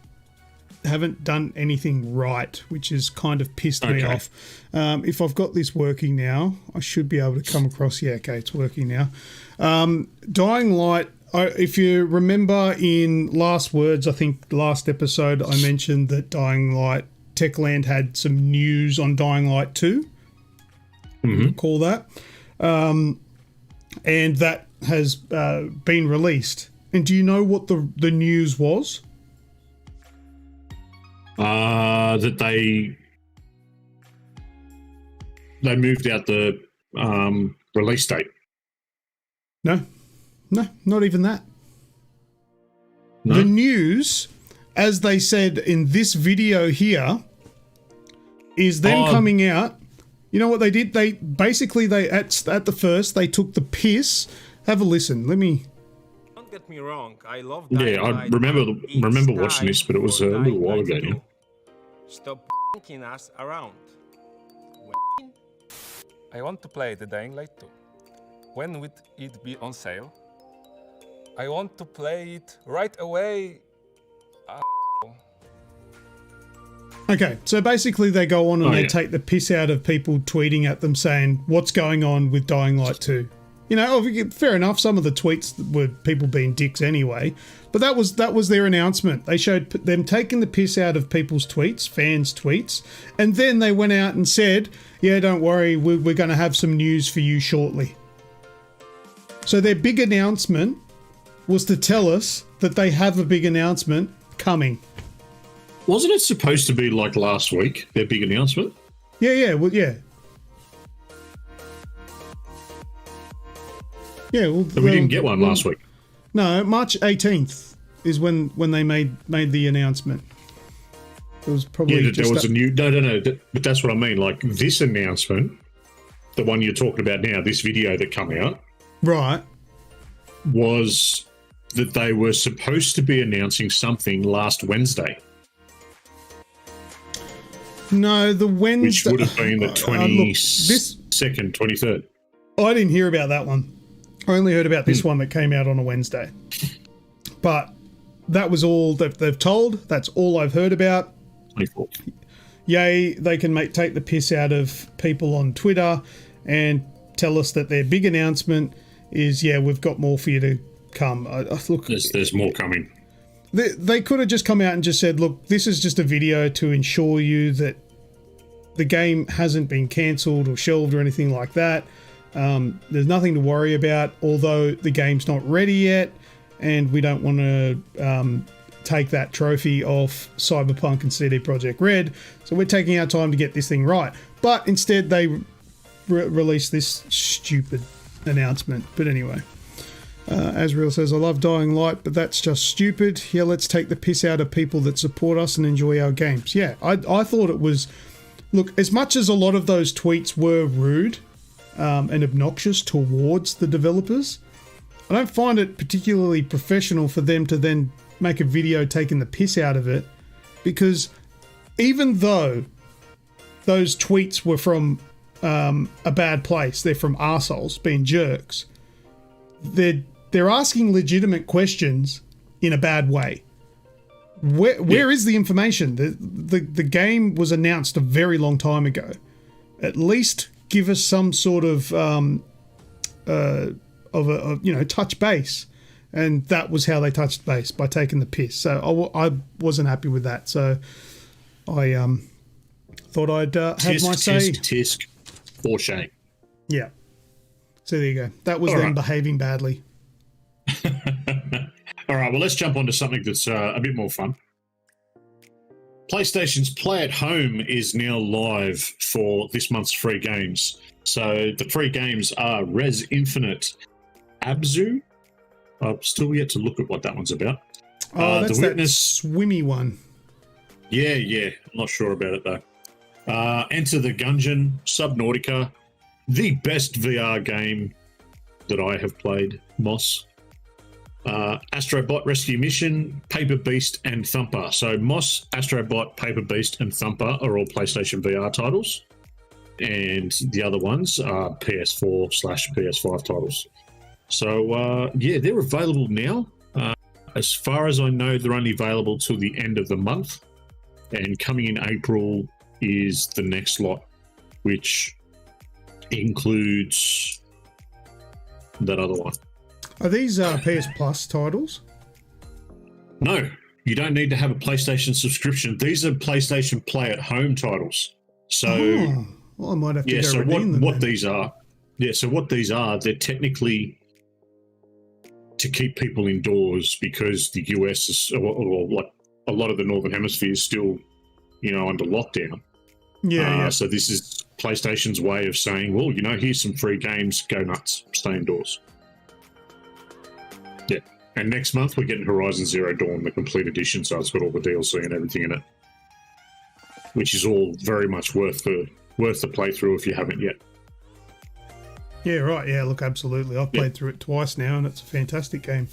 haven't done anything right, which has kind of pissed me off. If I've got this working now, I should be able to come across. Yeah, okay, it's working now. Dying Light. If you remember in Last Words, I think last episode I mentioned that Dying Light Techland had some news on Dying Light 2. Call that. And that has been released. And do you know what the news was? That they moved out the release date. No, not even that. No? The news, as they said in this video here, is them coming out. You know what they did? They basically at the first they took the piss. Have a listen. Let me. Don't get me wrong. I love. Yeah, I remember watching this, but it was a little while ago. Yeah. Stop f***ing us around. I want to play the Dying Light 2. When would it be on sale? I want to play it right away. Okay, so basically they go on and they take the piss out of people tweeting at them saying, what's going on with Dying Light 2? You know, fair enough, some of the tweets were people being dicks anyway, but that was their announcement. They showed them taking the piss out of people's tweets, fans' tweets, and then they went out and said, yeah, don't worry, we're going to have some news for you shortly. So their big announcement was to tell us that they have a big announcement coming. Wasn't it supposed to be like last week, their big announcement? Yeah. Well, we didn't get one last week. No, March 18th is when they made the announcement. It was probably there was a new... No, but that's what I mean. Like, this announcement, the one you're talking about now, this video that came out... Right. ...was that they were supposed to be announcing something last Wednesday. No, the Wednesday... Which would have been the 22nd, 23rd. I didn't hear about that one. I only heard about this one that came out on a Wednesday. But that was all that they've told. That's all I've heard about. 24th. Yay, they can take the piss out of people on Twitter and tell us that their big announcement is, yeah, we've got more for you to come. Look, there's more coming. They could have just come out and just said, look, this is just a video to ensure you that the game hasn't been cancelled or shelved or anything like that. There's nothing to worry about, although the game's not ready yet, and we don't want to take that trophy off Cyberpunk and CD Projekt Red, so we're taking our time to get this thing right. But instead, they released this stupid announcement. But anyway, Azrael says, I love Dying Light, but that's just stupid. Yeah, let's take the piss out of people that support us and enjoy our games. Yeah, I thought it was... Look, as much as a lot of those tweets were rude and obnoxious towards the developers, I don't find it particularly professional for them to then make a video taking the piss out of it, because even though those tweets were from a bad place, they're from arseholes being jerks, they're asking legitimate questions in a bad way. Where is the information? The game was announced a very long time ago. At least give us some sort of touch base, and that was how they touched base, by taking the piss. So I wasn't happy with that. So I thought I'd have my say. Tisk, for shame. Yeah. So there you go. That was them behaving badly. All right, well, let's jump on to something that's a bit more fun. PlayStation's Play at Home is now live for this month's free games. So the free games are Res Infinite, Abzu. I've still yet to look at what that one's about. Oh, that's The that Witness. swimmy one. Yeah. I'm not sure about it though. Enter the Gungeon, Subnautica, the best VR game that I have played, Moss. Astrobot Rescue Mission, Paper Beast, and Thumper. So Moss, Astrobot, Paper Beast, and Thumper are all PlayStation VR titles. And the other ones are PS4/PS5 titles. So, they're available now. As far as I know, they're only available till the end of the month. And coming in April is the next lot, which includes that other one. Are these PS Plus titles? No, you don't need to have a PlayStation subscription. These are PlayStation Play at Home titles. So, well, I might have to go so redeem them. what these are? Yeah, so what these are, they're technically to keep people indoors because the US is, or like a lot of the Northern Hemisphere is still, under lockdown. Yeah. So this is PlayStation's way of saying, well, here's some free games, go nuts, stay indoors. Yeah. And next month we're getting Horizon Zero Dawn, the complete edition, so it's got all the DLC and everything in it, which is all very much worth the playthrough if you haven't yet. Yeah, right. Yeah, look, absolutely. I've played through it twice now, and it's a fantastic game.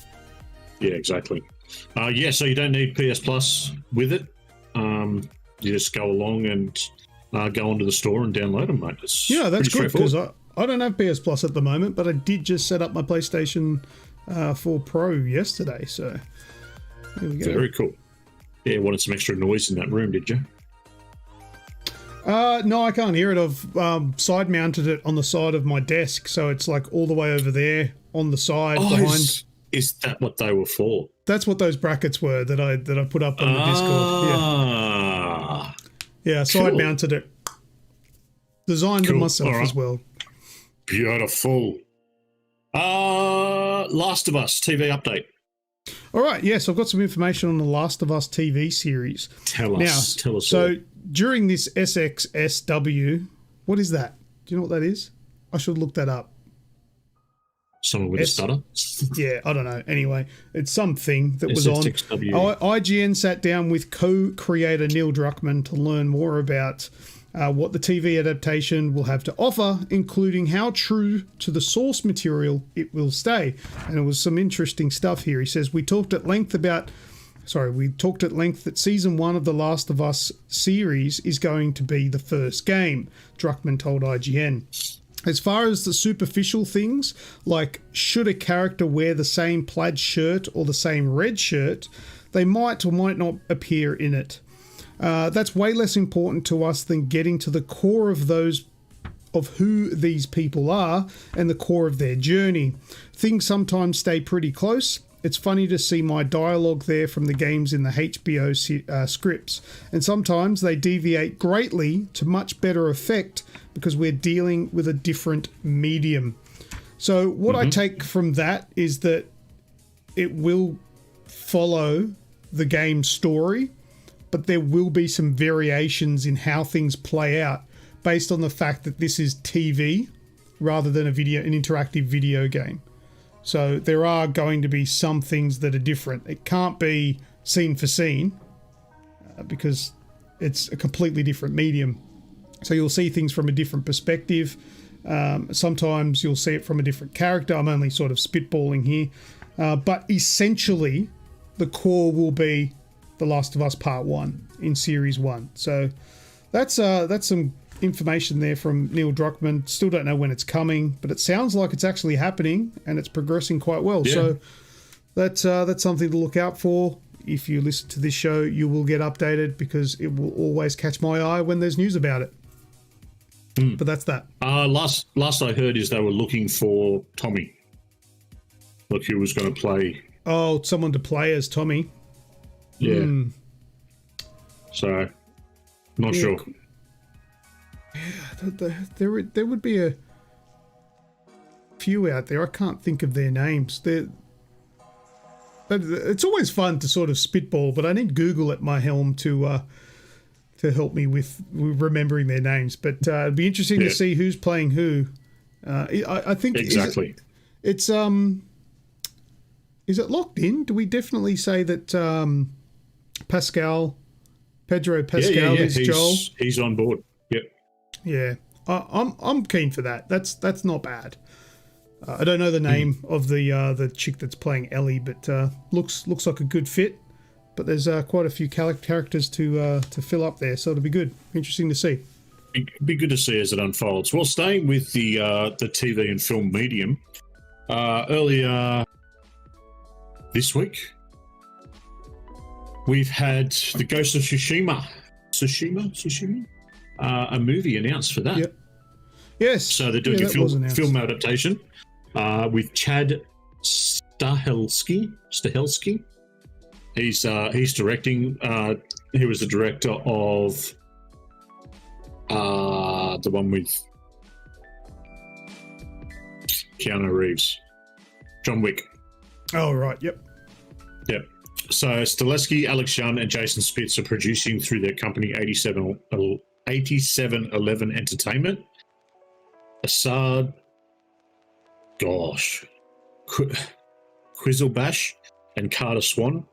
Yeah, exactly. So you don't need PS Plus with it. You just go along and go onto the store and download them, mate. That's good because I don't have PS Plus at the moment, but I did just set up my PlayStation 4 Pro yesterday, so there we go. Very cool. Yeah, wanted some extra noise in that room, did you? No, I can't hear it. I've side mounted it on the side of my desk, so it's like all the way over there on the side behind. Is that what they were for? That's what those brackets were that I put up on the Discord. Yeah, side mounted it. Designed it myself as well. Beautiful. Last of Us TV update. All right, yes, I've got some information on the Last of Us TV series. Tell us. So all. During this SXSW, what is that? Do you know what that is? I should look that up. Someone with a stutter? Yeah, I don't know. Anyway, it's something that was on. SXSW. IGN sat down with co-creator Neil Druckmann to learn more about what the TV adaptation will have to offer, including how true to the source material it will stay. And it was some interesting stuff here. He says, we talked at length that season 1 of the Last of Us series is going to be the first game, Druckmann told IGN. As far as the superficial things, like should a character wear the same plaid shirt or the same red shirt, they might or might not appear in it. That's way less important to us than getting to the core of who these people are and the core of their journey. Things sometimes stay pretty close. It's funny to see my dialogue there from the games in the HBO scripts, and sometimes they deviate greatly to much better effect because we're dealing with a different medium. So what I take from that is that it will follow the game story, but there will be some variations in how things play out based on the fact that this is TV rather than an interactive video game. So there are going to be some things that are different. It can't be scene for scene because it's a completely different medium. So you'll see things from a different perspective. Sometimes you'll see it from a different character. I'm only sort of spitballing here. But essentially, the core will be The Last of Us Part 1 in Series 1. So that's some information there from Neil Druckmann. Still don't know when it's coming, but it sounds like it's actually happening and it's progressing quite well. Yeah. So that's something to look out for. If you listen to this show, you will get updated because it will always catch my eye when there's news about it. But that's that. Last I heard is they were looking for Tommy. Like who was going to play. Oh, someone to play as Tommy. Yeah. So, not sure. Yeah, there would be a few out there. I can't think of their names. But it's always fun to sort of spitball, but I need Google at my helm to help me with remembering their names. But it'd be interesting to see who's playing who. I think exactly. It's is it locked in? Do we definitely say that Pedro Pascal is Joel? He's on board. Yep. Yeah, I'm keen for that. That's not bad. I don't know the name of the chick that's playing Ellie, but looks like a good fit. But there's quite a few characters to fill up there, so it'll be good. Interesting to see. Be good to see as it unfolds. Well, staying with the TV and film medium, earlier this week we've had the Ghost of Tsushima, a movie announced for that. Yep. Yes. So they're doing a film adaptation with Chad Stahelski. He's directing. He was the director of the one with Keanu Reeves, John Wick. Oh, right. Yep. So Stahelski, Alex Young, and Jason Spitz are producing through their company 8711 Entertainment. Assad, Quizzlebash and Carter Swan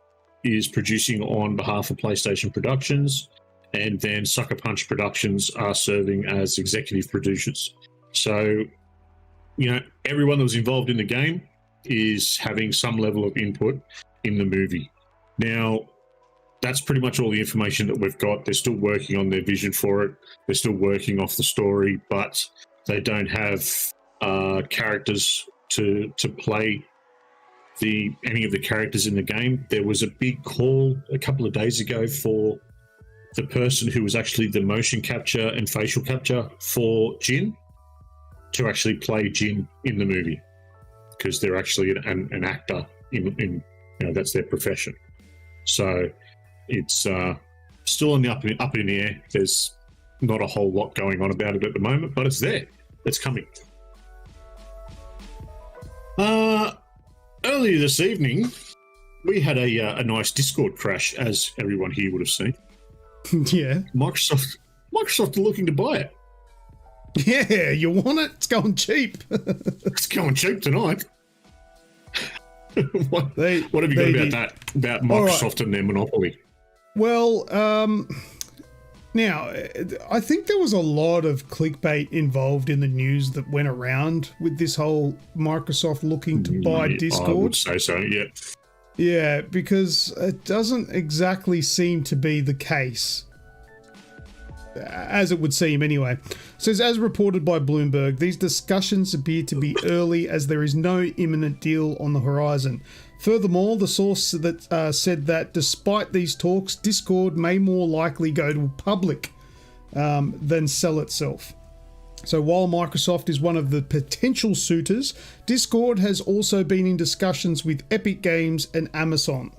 is producing on behalf of PlayStation Productions, and then Sucker Punch Productions are serving as executive producers. So, everyone that was involved in the game is having some level of input in the movie. Now, that's pretty much all the information that we've got. They're still working on their vision for it. They're still working off the story, but they don't have characters to play any of the characters in the game. There was a big call a couple of days ago for the person who was actually the motion capture and facial capture for Jin to actually play Jin in the movie, because they're actually an actor in that's their profession. So it's still up in the air. There's not a whole lot going on about it at the moment, but it's there. It's coming. Earlier this evening, we had a nice Discord crash, as everyone here would have seen. Yeah. Microsoft are looking to buy it. Yeah, you want it? It's going cheap. It's going cheap tonight. What have you got about that? About Microsoft and their monopoly? Well, now, I think there was a lot of clickbait involved in the news that went around with this whole Microsoft looking to buy Discord. I would say so, yeah. Yeah, because it doesn't exactly seem to be the case, as it would seem anyway. It says, as reported by Bloomberg, these discussions appear to be early as there is no imminent deal on the horizon. Furthermore, the source that said that despite these talks, Discord may more likely go to public than sell itself. So while Microsoft is one of the potential suitors, Discord has also been in discussions with Epic Games and Amazon.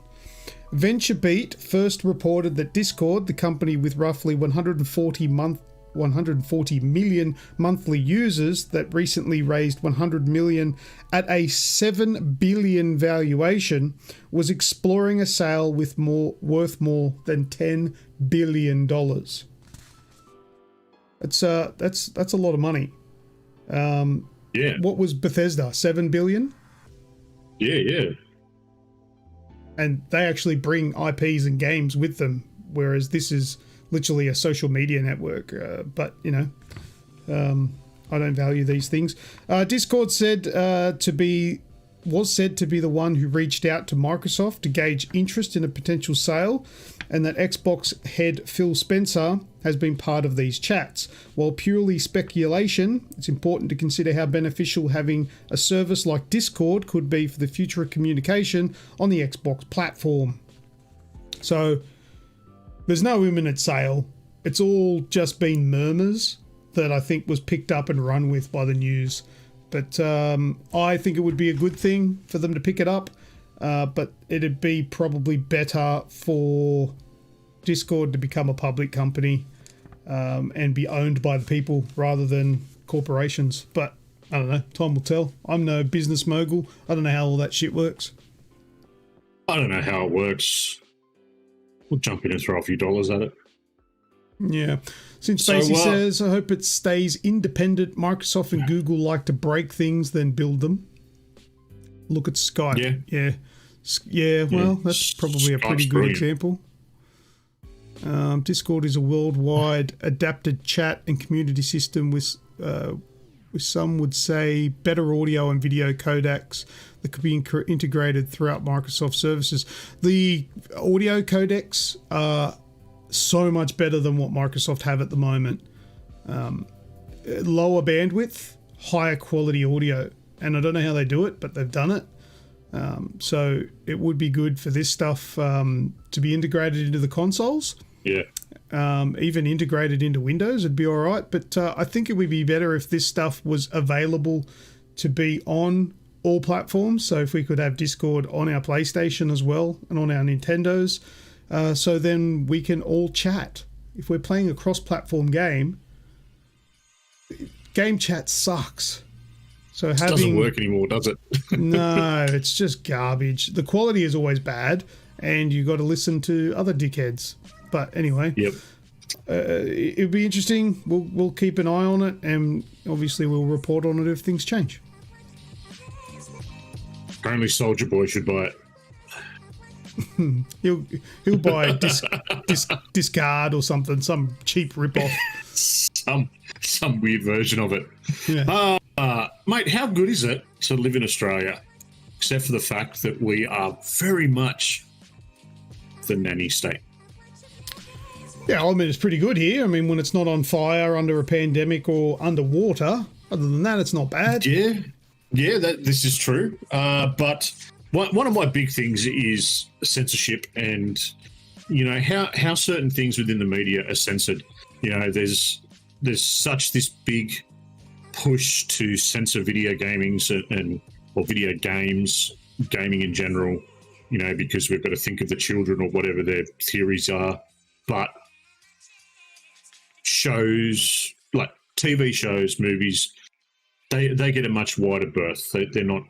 VentureBeat first reported that Discord, the company with roughly 140 million monthly users that recently raised 100 million at a 7 billion valuation, was exploring a sale worth more than $10 billion. That's a lot of money. Yeah. What was Bethesda? 7 billion? Yeah. And they actually bring IPs and games with them, whereas this is literally a social media network. But I don't value these things. Discord was said to be the one who reached out to Microsoft to gauge interest in a potential sale, and that Xbox head Phil Spencer has been part of these chats. While purely speculation, it's important to consider how beneficial having a service like Discord could be for the future of communication on the Xbox platform. So there's no imminent sale. It's all just been murmurs that I think was picked up and run with by the news. But I think it would be a good thing for them to pick it up. But it'd be probably better for Discord to become a public company and be owned by the people rather than corporations. But I don't know. Time will tell. I'm no business mogul. I don't know how all that shit works. I don't know how it works. We'll jump in and throw a few dollars at it. Yeah. Since Spacey says, I hope it stays independent. Microsoft and Google like to break things, then build them. Look at Skype. Yeah. Yeah, well, that's probably a pretty Skype's good brilliant. example. Discord is a worldwide adapted chat and community system with some would say better audio and video codecs that could be integrated throughout Microsoft services. The audio codecs are so much better than what Microsoft have at the moment. Lower bandwidth, higher quality audio. And I don't know how they do it, but they've done it. So it would be good for this stuff to be integrated into the consoles. Yeah. Even integrated into Windows would be all right. But I think it would be better if this stuff was available to be on all platforms. So if we could have Discord on our PlayStation as well and on our Nintendos, so then we can all chat. If we're playing a cross-platform game chat sucks. So It having doesn't work anymore, does it? no, it's just garbage. The quality is always bad, and you got to listen to other dickheads. But anyway, Yep. It'd be interesting. We'll keep an eye on it, and obviously we'll report on it if things change. Only Soldier Boy should buy it. He'll buy Discard or something, some cheap ripoff. Some weird version of it. Yeah. Mate, how good is it to live in Australia? Except for the fact that we are very much the nanny state. Yeah, I mean, it's pretty good here. I mean, when it's not on fire under a pandemic or underwater, other than that, it's not bad. Yeah, this is true. But one of my big things is censorship and, you know, how certain things within the media are censored. You know, there's such this big push to censor video gaming or video games, gaming in general, you know, because we've got to think of the children or whatever their theories are. But shows like TV shows, movies, they get a much wider berth. They're not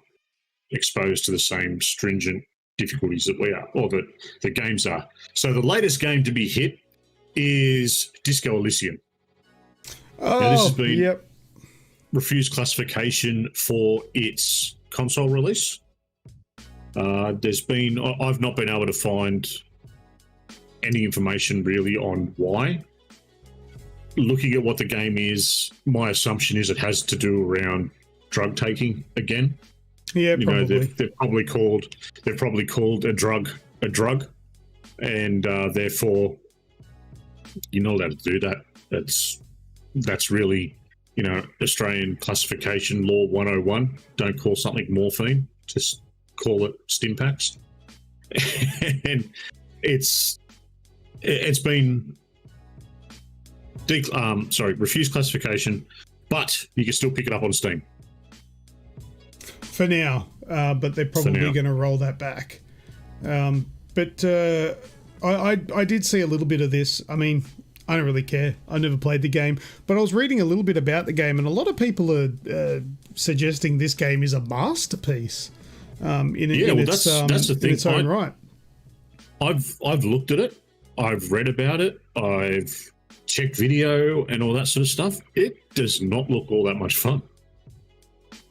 exposed to the same stringent difficulties that we are, or that the games are. So the latest game to be hit is Disco Elysium. Now, this has been refused classification for its console release. I've not been able to find any information really on why. Looking at what the game is, my assumption is it has to do around drug taking again. Yeah, you probably. know, they've probably called a drug, and therefore you're not allowed to do that. That's really, you know, Australian classification law 101. Don't call something morphine, just call it Stimpaks. And it's been refused classification, but you can still pick it up on Steam for now. But they're probably going to roll that back. But I did see a little bit of this. I mean, I don't really care. I never played the game, but I was reading a little bit about the game, and a lot of people are suggesting this game is a masterpiece. That's the thing. In its own right. I've looked at it. I've read about it. I've checked video and all that sort of stuff. It does not look all that much fun.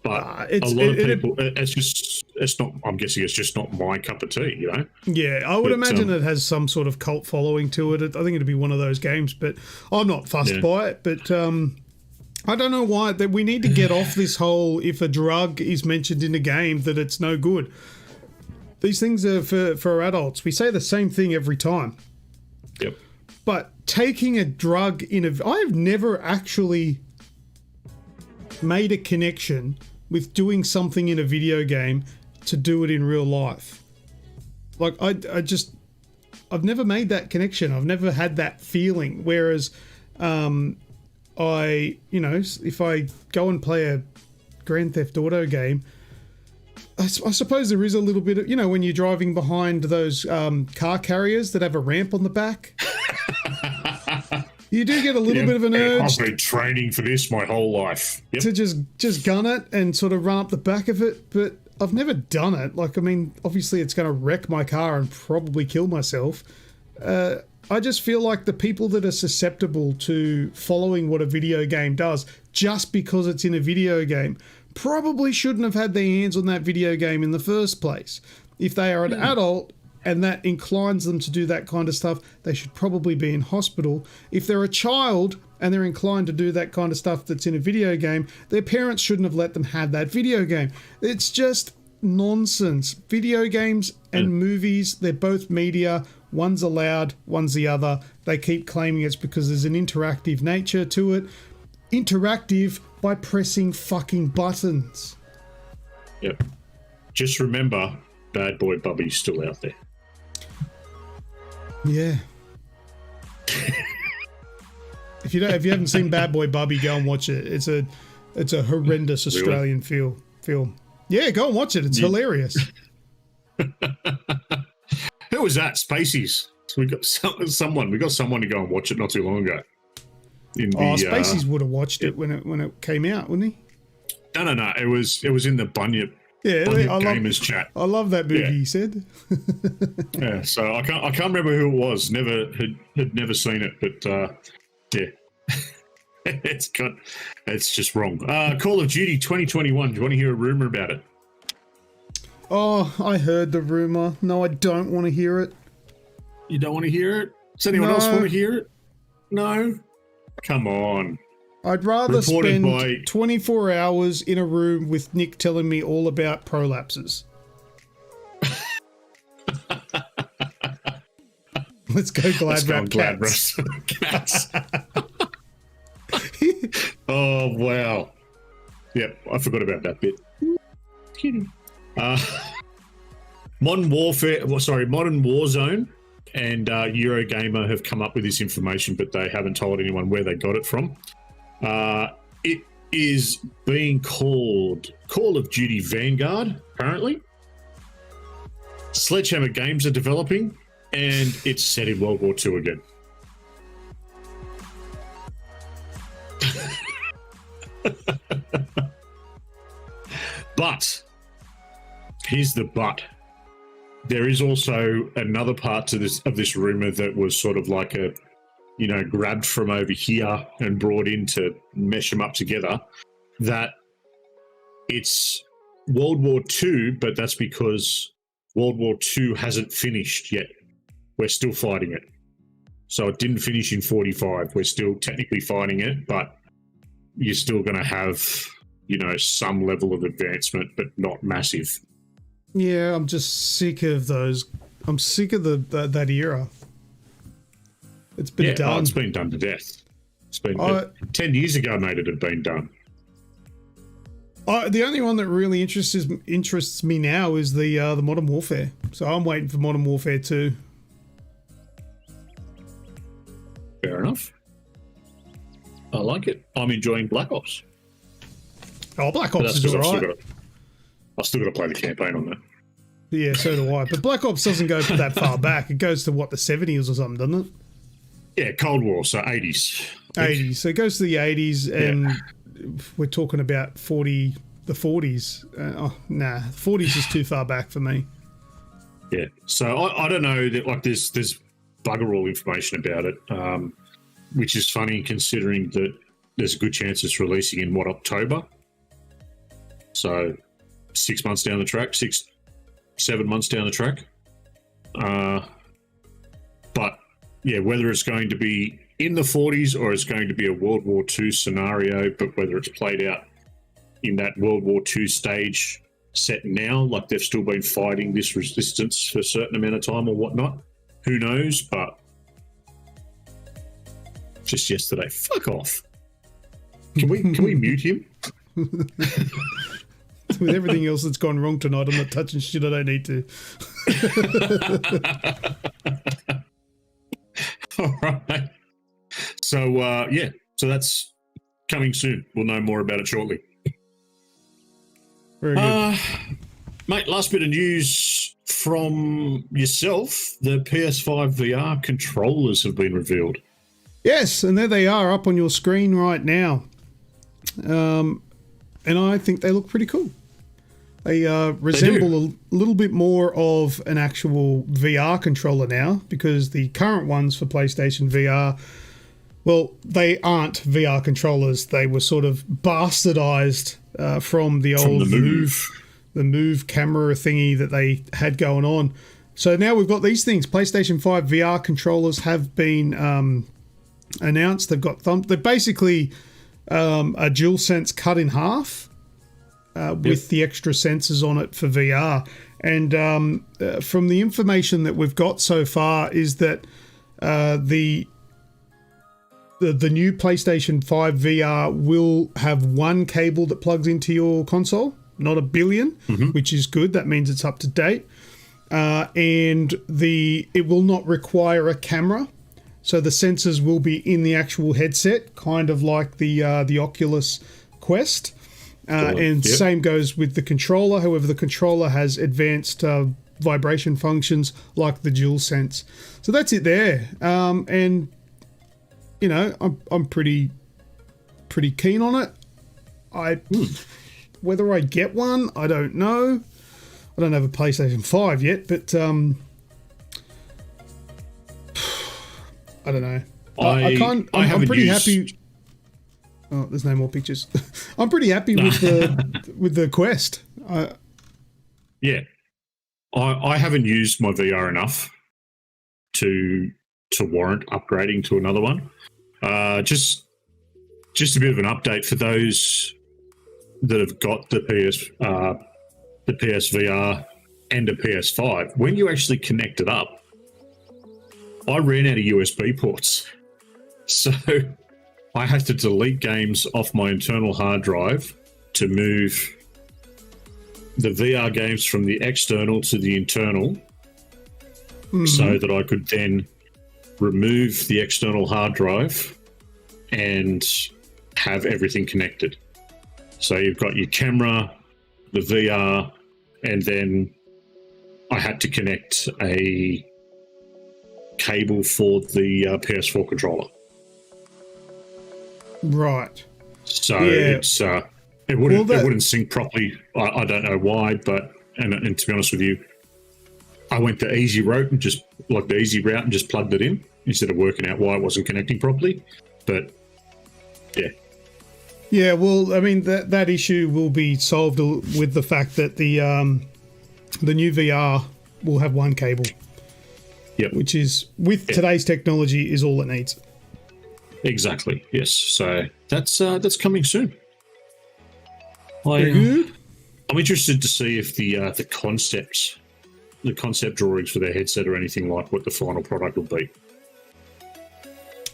But a lot of people, it's not. I'm guessing it's just not my cup of tea, you know. Yeah, I would imagine it has some sort of cult following to it. I think it'd be one of those games, but I'm not fussed by it. But I don't know why that we need to get off this whole if a drug is mentioned in a game that it's no good. These things are for adults. We say the same thing every time. Yep. But taking a drug I've never actually made a connection with doing something in a video game to do it in real life. Like I've never made that connection. I've never had that feeling. Whereas if I go and play a Grand Theft Auto game, I suppose there is a little bit of, you know, when you're driving behind those car carriers that have a ramp on the back. You do get a little bit of an urge. I've been training for this my whole life. Yep. To just gun it and sort of run up the back of it, but I've never done it. Like, I mean, obviously it's going to wreck my car and probably kill myself. I just feel like the people that are susceptible to following what a video game does just because it's in a video game probably shouldn't have had their hands on that video game in the first place. If they are an adult and that inclines them to do that kind of stuff, they should probably be in hospital. If they're a child and they're inclined to do that kind of stuff that's in a video game, their parents shouldn't have let them have that video game. It's just nonsense. Video games and movies, they're both media. One's allowed, one's the other. They keep claiming it's because there's an interactive nature to it. Interactive by pressing fucking buttons. Yep. Just remember, Bad Boy Bubby's still out there. Yeah. If you haven't seen Bad Boy Bubby, go and watch it. It's a horrendous Australian film. Yeah, go and watch it. It's hilarious. Who was that? Spaceys. So we got someone. We got someone to go and watch it not too long ago. Spaceys would have watched it when it came out, wouldn't he? No. It was in the Bunyip. Yeah, Gamers chat. I love that movie. He said. Yeah, so I can't remember who it was. Had never seen it, but yeah, it's just wrong. Call of Duty 2021. Do you want to hear a rumor about it? Oh, I heard the rumor. No, I don't want to hear it. You don't want to hear it? Does anyone else want to hear it? No. Come on. I'd rather spend 24 hours in a room with Nick telling me all about prolapses. Let's go Glad Wrap Cats. Oh, wow. Yep, I forgot about that bit. Kidding. Modern Warzone and Eurogamer have come up with this information, but they haven't told anyone where they got it from. It is being called Call of Duty Vanguard, apparently. Sledgehammer Games are developing, and it's set in World War II again. But here's the but. There is also another part to this rumor that was sort of like a, grabbed from over here and brought in to mesh them up together, that it's World War II, but that's because World War II hasn't finished yet. We're still fighting it. So it didn't finish in 45. We're still technically fighting it, but you're still going to have, some level of advancement, but not massive. Yeah, I'm just sick of those. I'm sick of that era. It's been done. It's been done to death. It's been 10 years ago, mate. It had been done. The only one that really interests me now is the Modern Warfare. So I'm waiting for Modern Warfare 2. Fair enough. I like it. I'm enjoying Black Ops. Oh, Black Ops is alright. I've still got to play the campaign on that. Yeah, so do I. But Black Ops doesn't go that far back. It goes to, the 70s or something, doesn't it? Yeah, Cold War, so 80s. 80s. So it goes to the 80s, and we're talking about the 40s. 40s is too far back for me. Yeah, so I don't know, that there's bugger all information about it, which is funny considering that there's a good chance it's releasing in, October? So 6 months down the track, 7 months down the track. But yeah, whether it's going to be in the 40s or it's going to be a World War II scenario, but whether it's played out in that World War II stage set now, like they've still been fighting this resistance for a certain amount of time or whatnot, who knows? But just yesterday, fuck off. Can we mute him? With everything else that's gone wrong tonight, I'm not touching shit I don't need to. All right. So, so that's coming soon. We'll know more about it shortly. Very good. Mate, last bit of news from yourself. The PS5 VR controllers have been revealed. Yes, and there they are up on your screen right now. And I think they look pretty cool. They resemble a little bit more of an actual VR controller now, because the current ones for PlayStation VR, well, they aren't VR controllers. They were sort of bastardized from the old Move camera thingy that they had going on. So now we've got these things. PlayStation 5 VR controllers have been announced. They've got they're basically a DualSense cut in half with the extra sensors on it for VR. And from the information that we've got so far is that the new PlayStation 5 VR will have one cable that plugs into your console, not a billion, which is good. That means it's up to date. And it will not require a camera. So the sensors will be in the actual headset, kind of like the Oculus Quest. Same goes with the controller. However, the controller has advanced vibration functions like the DualSense. So that's it there. And you know, I'm pretty keen on it. Whether I get one, I don't know. I don't have a PlayStation 5 yet, but I'm pretty happy. Oh, there's no more pictures. I'm pretty happy with the Quest. Yeah, I haven't used my VR enough to warrant upgrading to another one. Just a bit of an update for those that have got the PSVR and a PS5. When you actually connect it up, I ran out of USB ports, so I had to delete games off my internal hard drive to move the VR games from the external to the internal, so that I could then remove the external hard drive and have everything connected. So you've got your camera, the VR, and then I had to connect a cable for the PS4 controller. Right. So it's it wouldn't sync properly. I don't know why, but and to be honest with you, I went the easy route and just plugged it in instead of working out why it wasn't connecting properly. But yeah. Yeah, well, I mean that issue will be solved with the fact that the new VR will have one cable. Yep. Which is today's technology is all it needs. Exactly. Yes. So that's coming soon. Very good. I'm interested to see if the concept drawings for their headset or anything like what the final product will be.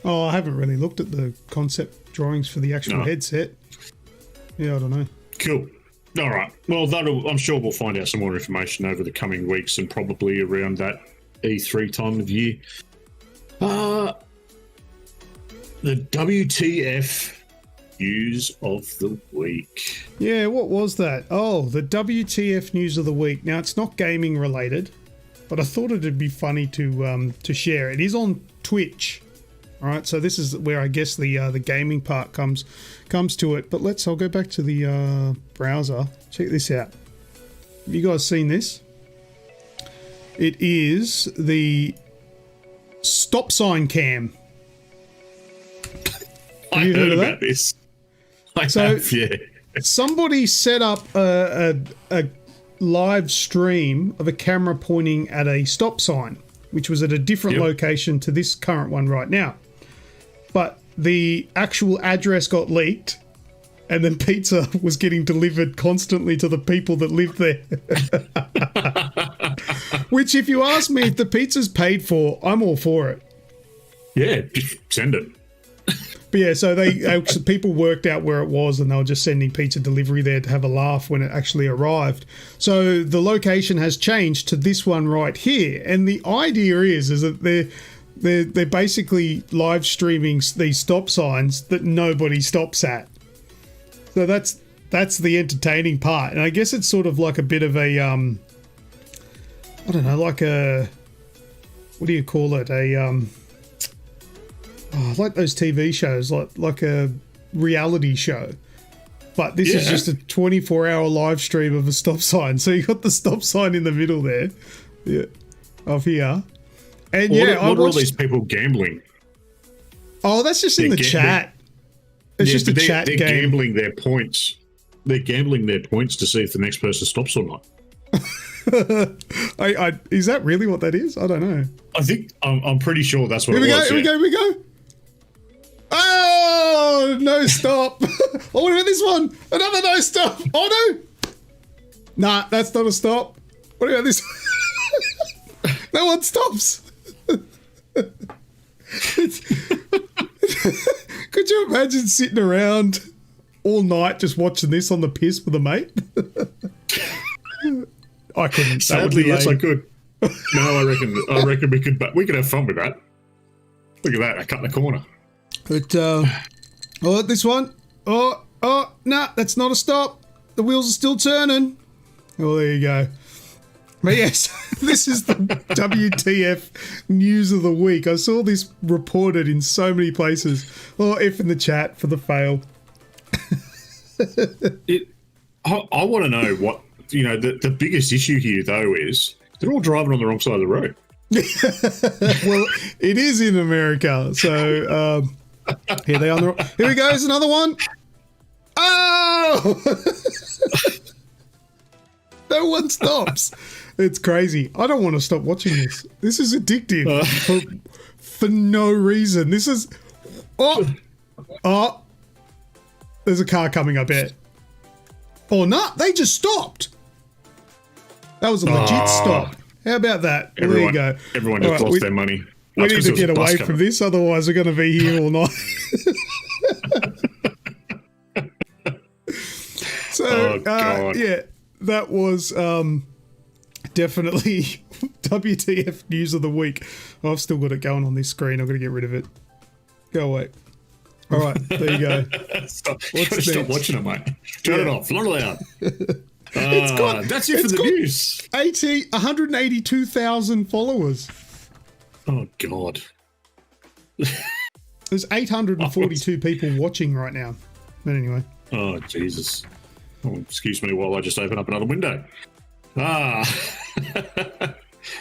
Oh, I haven't really looked at the concept drawings for the actual headset. Yeah, I don't know. Cool. All right. Well, I'm sure we'll find out some more information over the coming weeks and probably around that E3 time of year. The WTF news of the week. Yeah, what was that? Oh, the WTF news of the week. Now, it's not gaming related, but I thought it'd be funny to share. It is on Twitch. All right, so this is where I guess the gaming part comes to it. But I'll go back to the browser. Check this out. Have you guys seen this? It is the stop sign cam. I heard about this. I have, yeah. Somebody set up a live stream of a camera pointing at a stop sign, which was at a different location to this current one right now. But the actual address got leaked, and then pizza was getting delivered constantly to the people that lived there. Which, if you ask me, if the pizza's paid for, I'm all for it. Yeah, just send it. But yeah, so people worked out where it was, and they were just sending pizza delivery there to have a laugh when it actually arrived. So the location has changed to this one right here, and the idea is that they're basically live streaming these stop signs that nobody stops at. So that's the entertaining part, and I guess it's sort of like a bit of a I don't know, like a, what do you call it? Like those TV shows, like a reality show. But this is just a 24-hour live stream of a stop sign. So you got the stop sign in the middle there, of here. And what are all these people gambling? Oh, that's just in the chat. It's just a chat game. They're gambling their points. they're gambling their points to see if the next person stops or not. Is that really what that is? I don't know. I think I'm pretty sure that's what it was. Here we go. Oh, no stop. Oh, what about this one? Another no stop. Oh, no. Nah, that's not a stop. What about this one? No one stops. Could you imagine sitting around all night just watching this on the piss with a mate? I couldn't. Sadly, yes, I could. No, I reckon we could have fun with that. Look at that! I cut the corner. But oh, this one. Oh, nah, that's not a stop. The wheels are still turning. Oh, there you go. But yes, this is the WTF news of the week. I saw this reported in so many places. Oh, F in the chat for the fail. I want to know what, the biggest issue here, though, is they're all driving on the wrong side of the road. Well, it is in America. So here they are. Here we go. Here's another one. Oh! No one stops. It's crazy. I don't want to stop watching this. This is addictive for no reason. This is... Oh. There's a car coming, I bet. Oh, no. They just stopped. That was a legit stop. How about that? There you go. Everyone just lost their money. We need to get away from this. Otherwise, we're going to be here all night. So, yeah. That was definitely WTF news of the week. Oh, I've still got it going on this screen. I've got to get rid of it. Go away. All right, there you go. Stop watching it, mate. Turn it off. Not allowed. That's it for the news. 182,000 followers. Oh, God. There's 842 people watching right now. But anyway. Oh, Jesus. Oh, excuse me while I just open up another window. All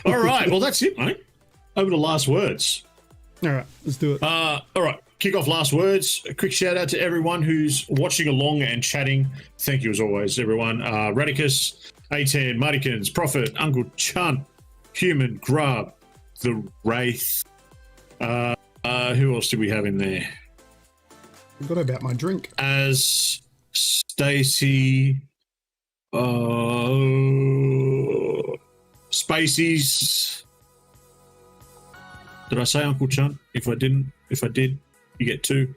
right. Well, that's it, mate. Over to last words. All right. Let's do it. All right. Kick off last words. A quick shout out to everyone who's watching along and chatting. Thank you as always, everyone. Radicus, A10, Martikins, Prophet, Uncle Chunt, Human, Grub, The Wraith. Who else do we have in there? I forgot about my drink. As Stacy, Spaceys. Did I say Uncle Chunt? If I did, you get two.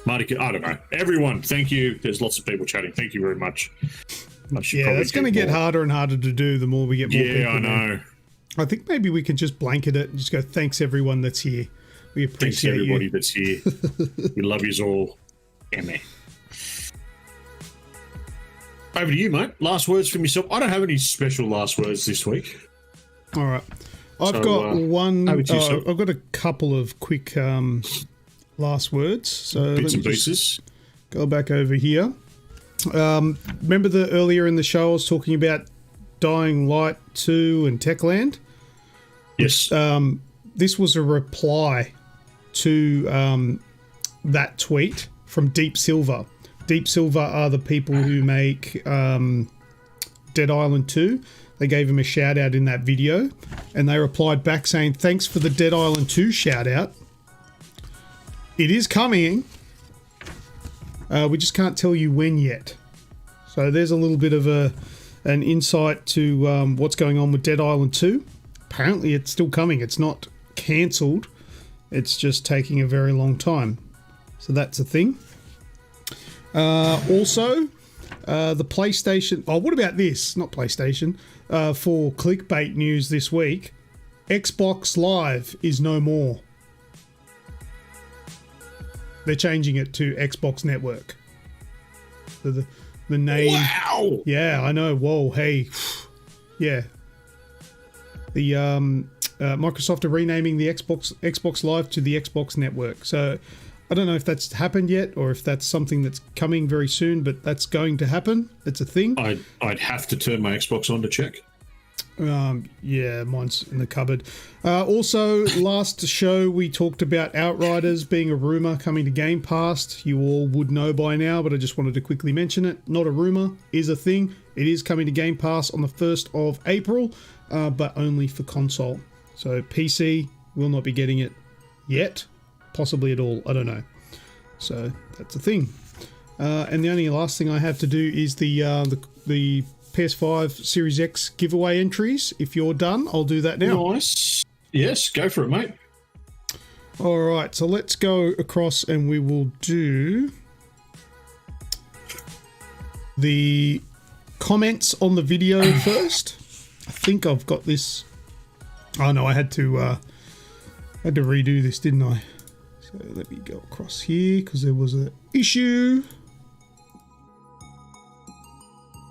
Marty, I don't know. Everyone, thank you. There's lots of people chatting. Thank you very much. Yeah, it's going to get harder and harder to do the more we get more people. Yeah, I know. I think maybe we can just blanket it and just go, thanks everyone that's here. We appreciate everybody that's here. We love yous all. Yeah, man. Over to you, mate. Last words from yourself. I don't have any special last words this week. All right. I've got one. I've got a couple of quick last words. So bits and pieces. Go back over here. Remember earlier in the show I was talking about Dying Light 2 and Techland? Yes. This was a reply to that tweet from Deep Silver. Deep Silver are the people who make Dead Island 2. They gave him a shout out in that video, and they replied back saying, thanks for the Dead Island 2 shout out. It is coming. We just can't tell you when yet. So there's a little bit of an insight to what's going on with Dead Island 2. Apparently it's still coming. It's not cancelled. It's just taking a very long time. So that's a thing. Also, the PlayStation... Oh, what about this? Not PlayStation. For clickbait news this week, Xbox Live is no more. They're changing it to Xbox Network. So the name... Wow! Yeah, I know. Whoa, hey. Yeah. The Microsoft are renaming the Xbox Live to the Xbox Network. So I don't know if that's happened yet or if that's something that's coming very soon, but that's going to happen. It's a thing. I'd have to turn my Xbox on to check. Yeah, mine's in the cupboard. Also, last show we talked about Outriders being a rumour coming to Game Pass. You all would know by now, but I just wanted to quickly mention it. Not a rumour, is a thing. It is coming to Game Pass on the 1st of April, but only for console. So PC will not be getting it yet, possibly at all. I don't know. So that's a thing. And the only last thing I have to do is the PS5 Series X giveaway entries. If you're done, I'll do that now. Nice. Yes, go for it, mate. All right, so let's go across and we will do the comments on the video first. I think I've got this. Oh no, I had to redo this, didn't I? So let me go across here because there was an issue.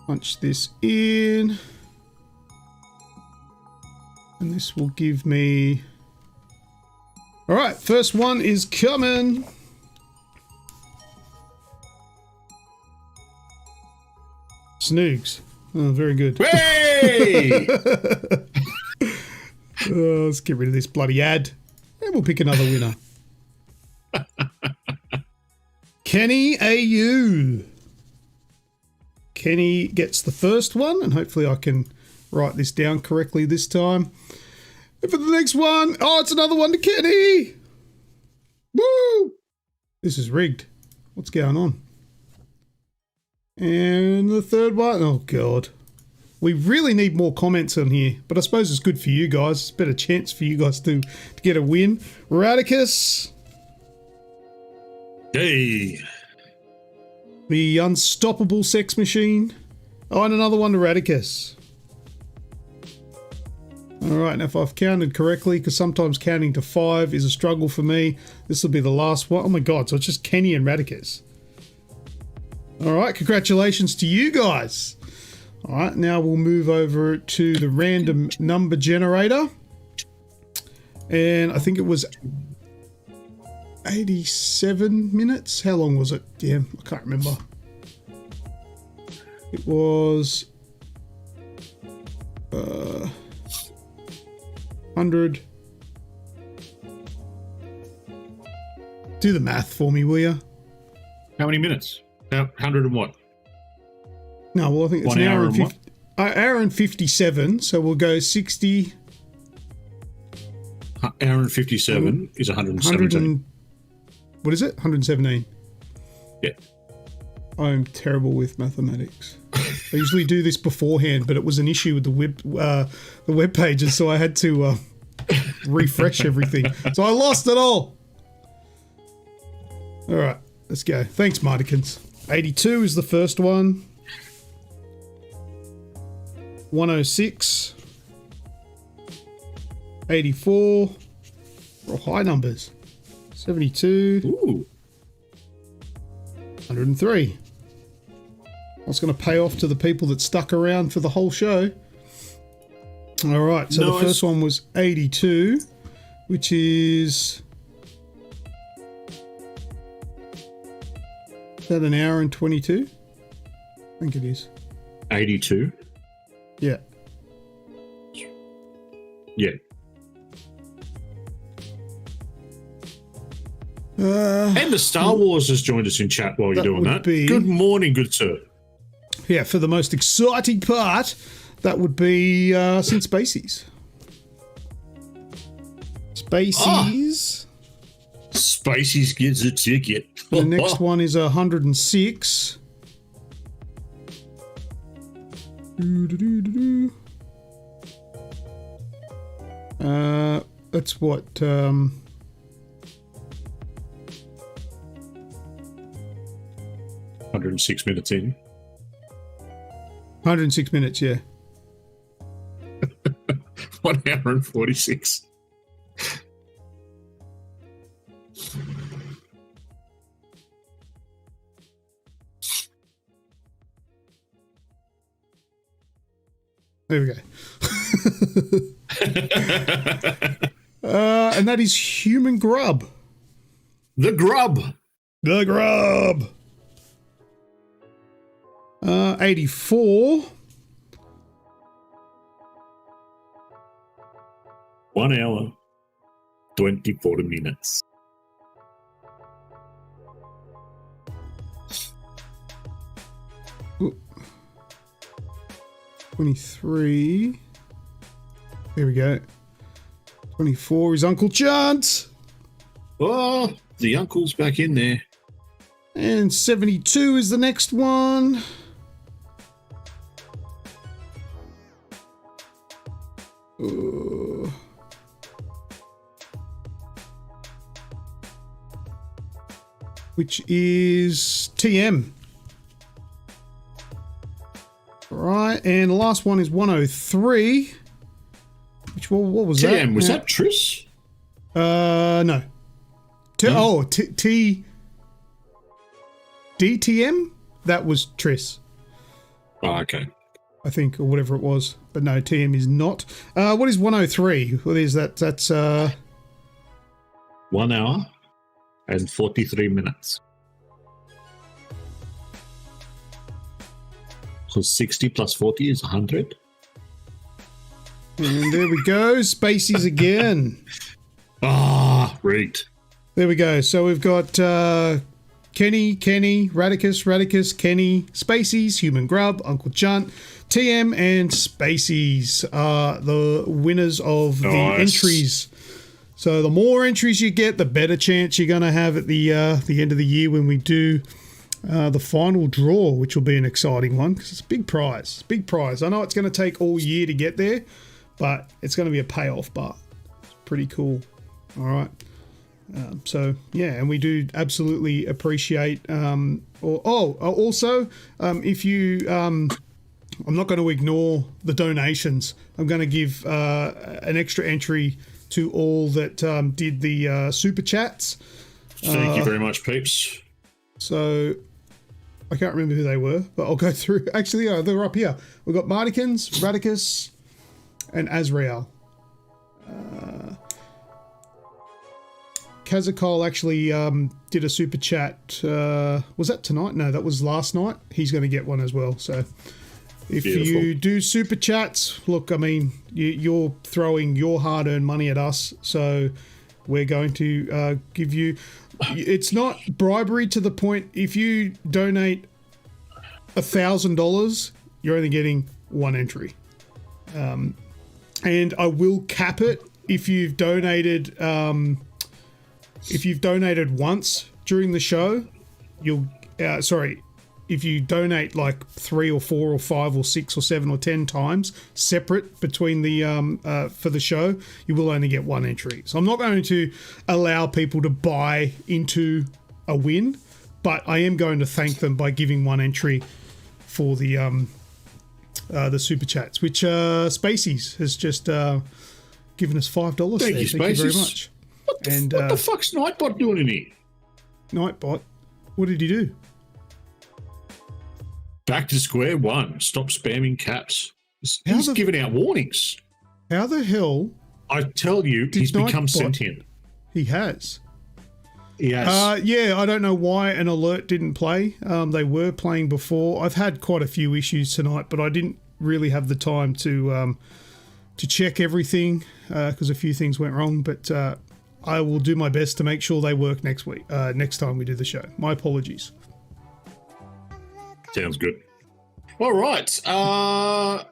Punch this in. And this will give me... All right, first one is coming. Snoogs. Oh, very good. Hey! Let's get rid of this bloody ad. And we'll pick another winner. Kenny AU. Kenny gets the first one, and hopefully I can write this down correctly this time. And for the next one, oh, it's another one to Kenny. Woo! This is rigged. What's going on? And the third one, oh God. We really need more comments on here, but I suppose it's good for you guys. It's a better chance for you guys to get a win. Radicus. Hey. The Unstoppable Sex Machine. Oh, and another one to Radicus. Alright, now if I've counted correctly, because sometimes counting to 5 is a struggle for me, this will be the last one. Oh my God, so it's just Kenny and Radicus. Alright, congratulations to you guys. Alright, now we'll move over to the random number generator. And I think it was 87 minutes. How long was it? Damn, I can't remember. It was 100. Do the math for me, will you? How many minutes? 100 and what? No, well, I think it's 1 an hour hour and and 50, hour and 57. So we'll go 60. Hour and 57 is 117. What is it? 117. Yeah. I'm terrible with mathematics. I usually do this beforehand, but it was an issue with the web pages, so I had to refresh everything. So I lost it all. All right, let's go. Thanks, Martikins. 82 is the first one. 106. 84. All high numbers. 72. Ooh. 103. I was going to pay off to the people that stuck around for the whole show. All right, so Nice. the first one was 82, which is... Is that an hour and 22? I think it is. 82. Yeah. Yeah. And the Star Wars has joined us in chat while you're that doing would that. be- Good morning, good sir. Yeah, for the most exciting part, that would be St. Spacey's. Spacey's. Spacey's gives a ticket. The next one is 106. That's what... 106 minutes in. 106 minutes, yeah. 1 hour and 46. There we go. And that is Human Grub. The Grub. The Grub. 84. 1 hour, 24 minutes. Ooh. 23. There we go. 24 is Uncle Chant. Oh, the uncle's back in there. And 72 is the next one. Which is TM. All right, and the last one is 103. Which what was that? TM, was that Triss? No. DTM? That was Triss, Oh, okay. I think, or whatever it was. But no, TM is not. What is 103? What is that? That's 1 hour and 43 minutes. So 60 plus 40 is 100. And there we go. Spacies again. Rigged. There we go. So we've got Kenny, Radicus, Kenny, Spacies, Human Grub, Uncle Chunt, TM, and Spacies are the winners of the entries. So the more entries you get, the better chance you're going to have at the end of the year when we do the final draw, which will be an exciting one because it's a big prize. Big prize. I know it's going to take all year to get there, but it's going to be a payoff, but it's pretty cool. All right. So yeah, and we do absolutely appreciate. Also, if you, I'm not going to ignore the donations. I'm going to give an extra entry to all that did the super chats. Thank you very much, peeps. So I can't remember who they were, but I'll go through. Actually, they're up here. We've got Martikins, Radicus, and Azrael. Kazakol actually did a super chat. Was that tonight? No, that was last night. He's going to get one as well. So if you do super chats, look, I mean, you're throwing your hard-earned money at us. So we're going to give you... It's not bribery to the point. If you donate $1,000, you're only getting one entry. And I will cap it if you've donated... if you've donated once during the show, you'll... if you donate like 3 or 4 or 5 or 6 or 7 or 10 times separate between the for the show, you will only get one entry. So I'm not going to allow people to buy into a win, but I am going to thank them by giving one entry for the super chats, which Spacies has just given us $5. Thank you, Spacies. Thank you very much. What the fuck's Nightbot doing in here? Nightbot? What did he do? Back to square one. Stop spamming caps. He's giving out warnings. How the hell? I tell you, he's become sentient. He has. Yes. Yeah, I don't know why an alert didn't play. They were playing before. I've had quite a few issues tonight, but I didn't really have the time to check everything because a few things went wrong. But I will do my best to make sure they work next week. Next time we do the show. My apologies. Sounds good. All right. Of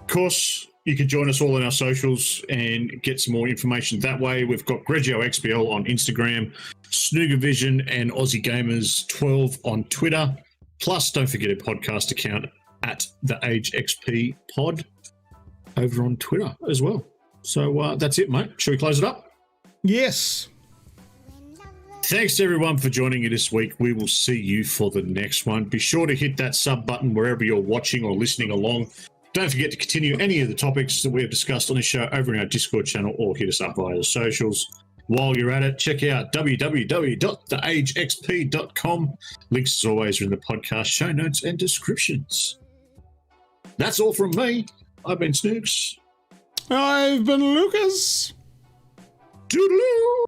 course, you can join us all on our socials and get some more information that way. We've got Grejio XPL on Instagram, Snoogervision and Aussie Gamers 12 on Twitter. Plus, don't forget a podcast account at the AGExp pod over on Twitter as well. So that's it, mate. Shall we close it up? Yes. Thanks to everyone for joining me this week. We will see you for the next one. Be sure to hit that sub button wherever you're watching or listening along. Don't forget to continue any of the topics that we have discussed on this show over in our Discord channel or hit us up via the socials. While you're at it, check out www.theagexp.com. Links, as always, are in the podcast show notes and descriptions. That's all from me. I've been Snoogs. I've been Lucas. Toodaloo.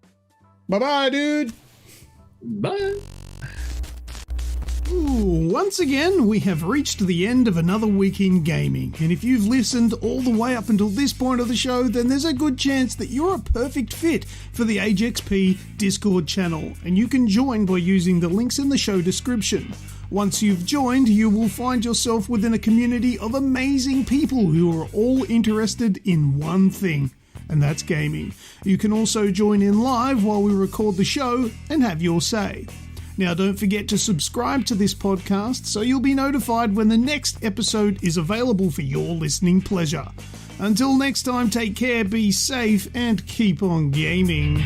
Bye-bye, dude. Bye. Once again, we have reached the end of another week in gaming, and if you've listened all the way up until this point of the show, then there's a good chance that you're a perfect fit for the AGExp Discord channel, and you can join by using the links in the show description. Once you've joined, you will find yourself within a community of amazing people who are all interested in one thing, and that's gaming. You can also join in live while we record the show and have your say. Now, don't forget to subscribe to this podcast so you'll be notified when the next episode is available for your listening pleasure. Until next time, take care, be safe, and keep on gaming.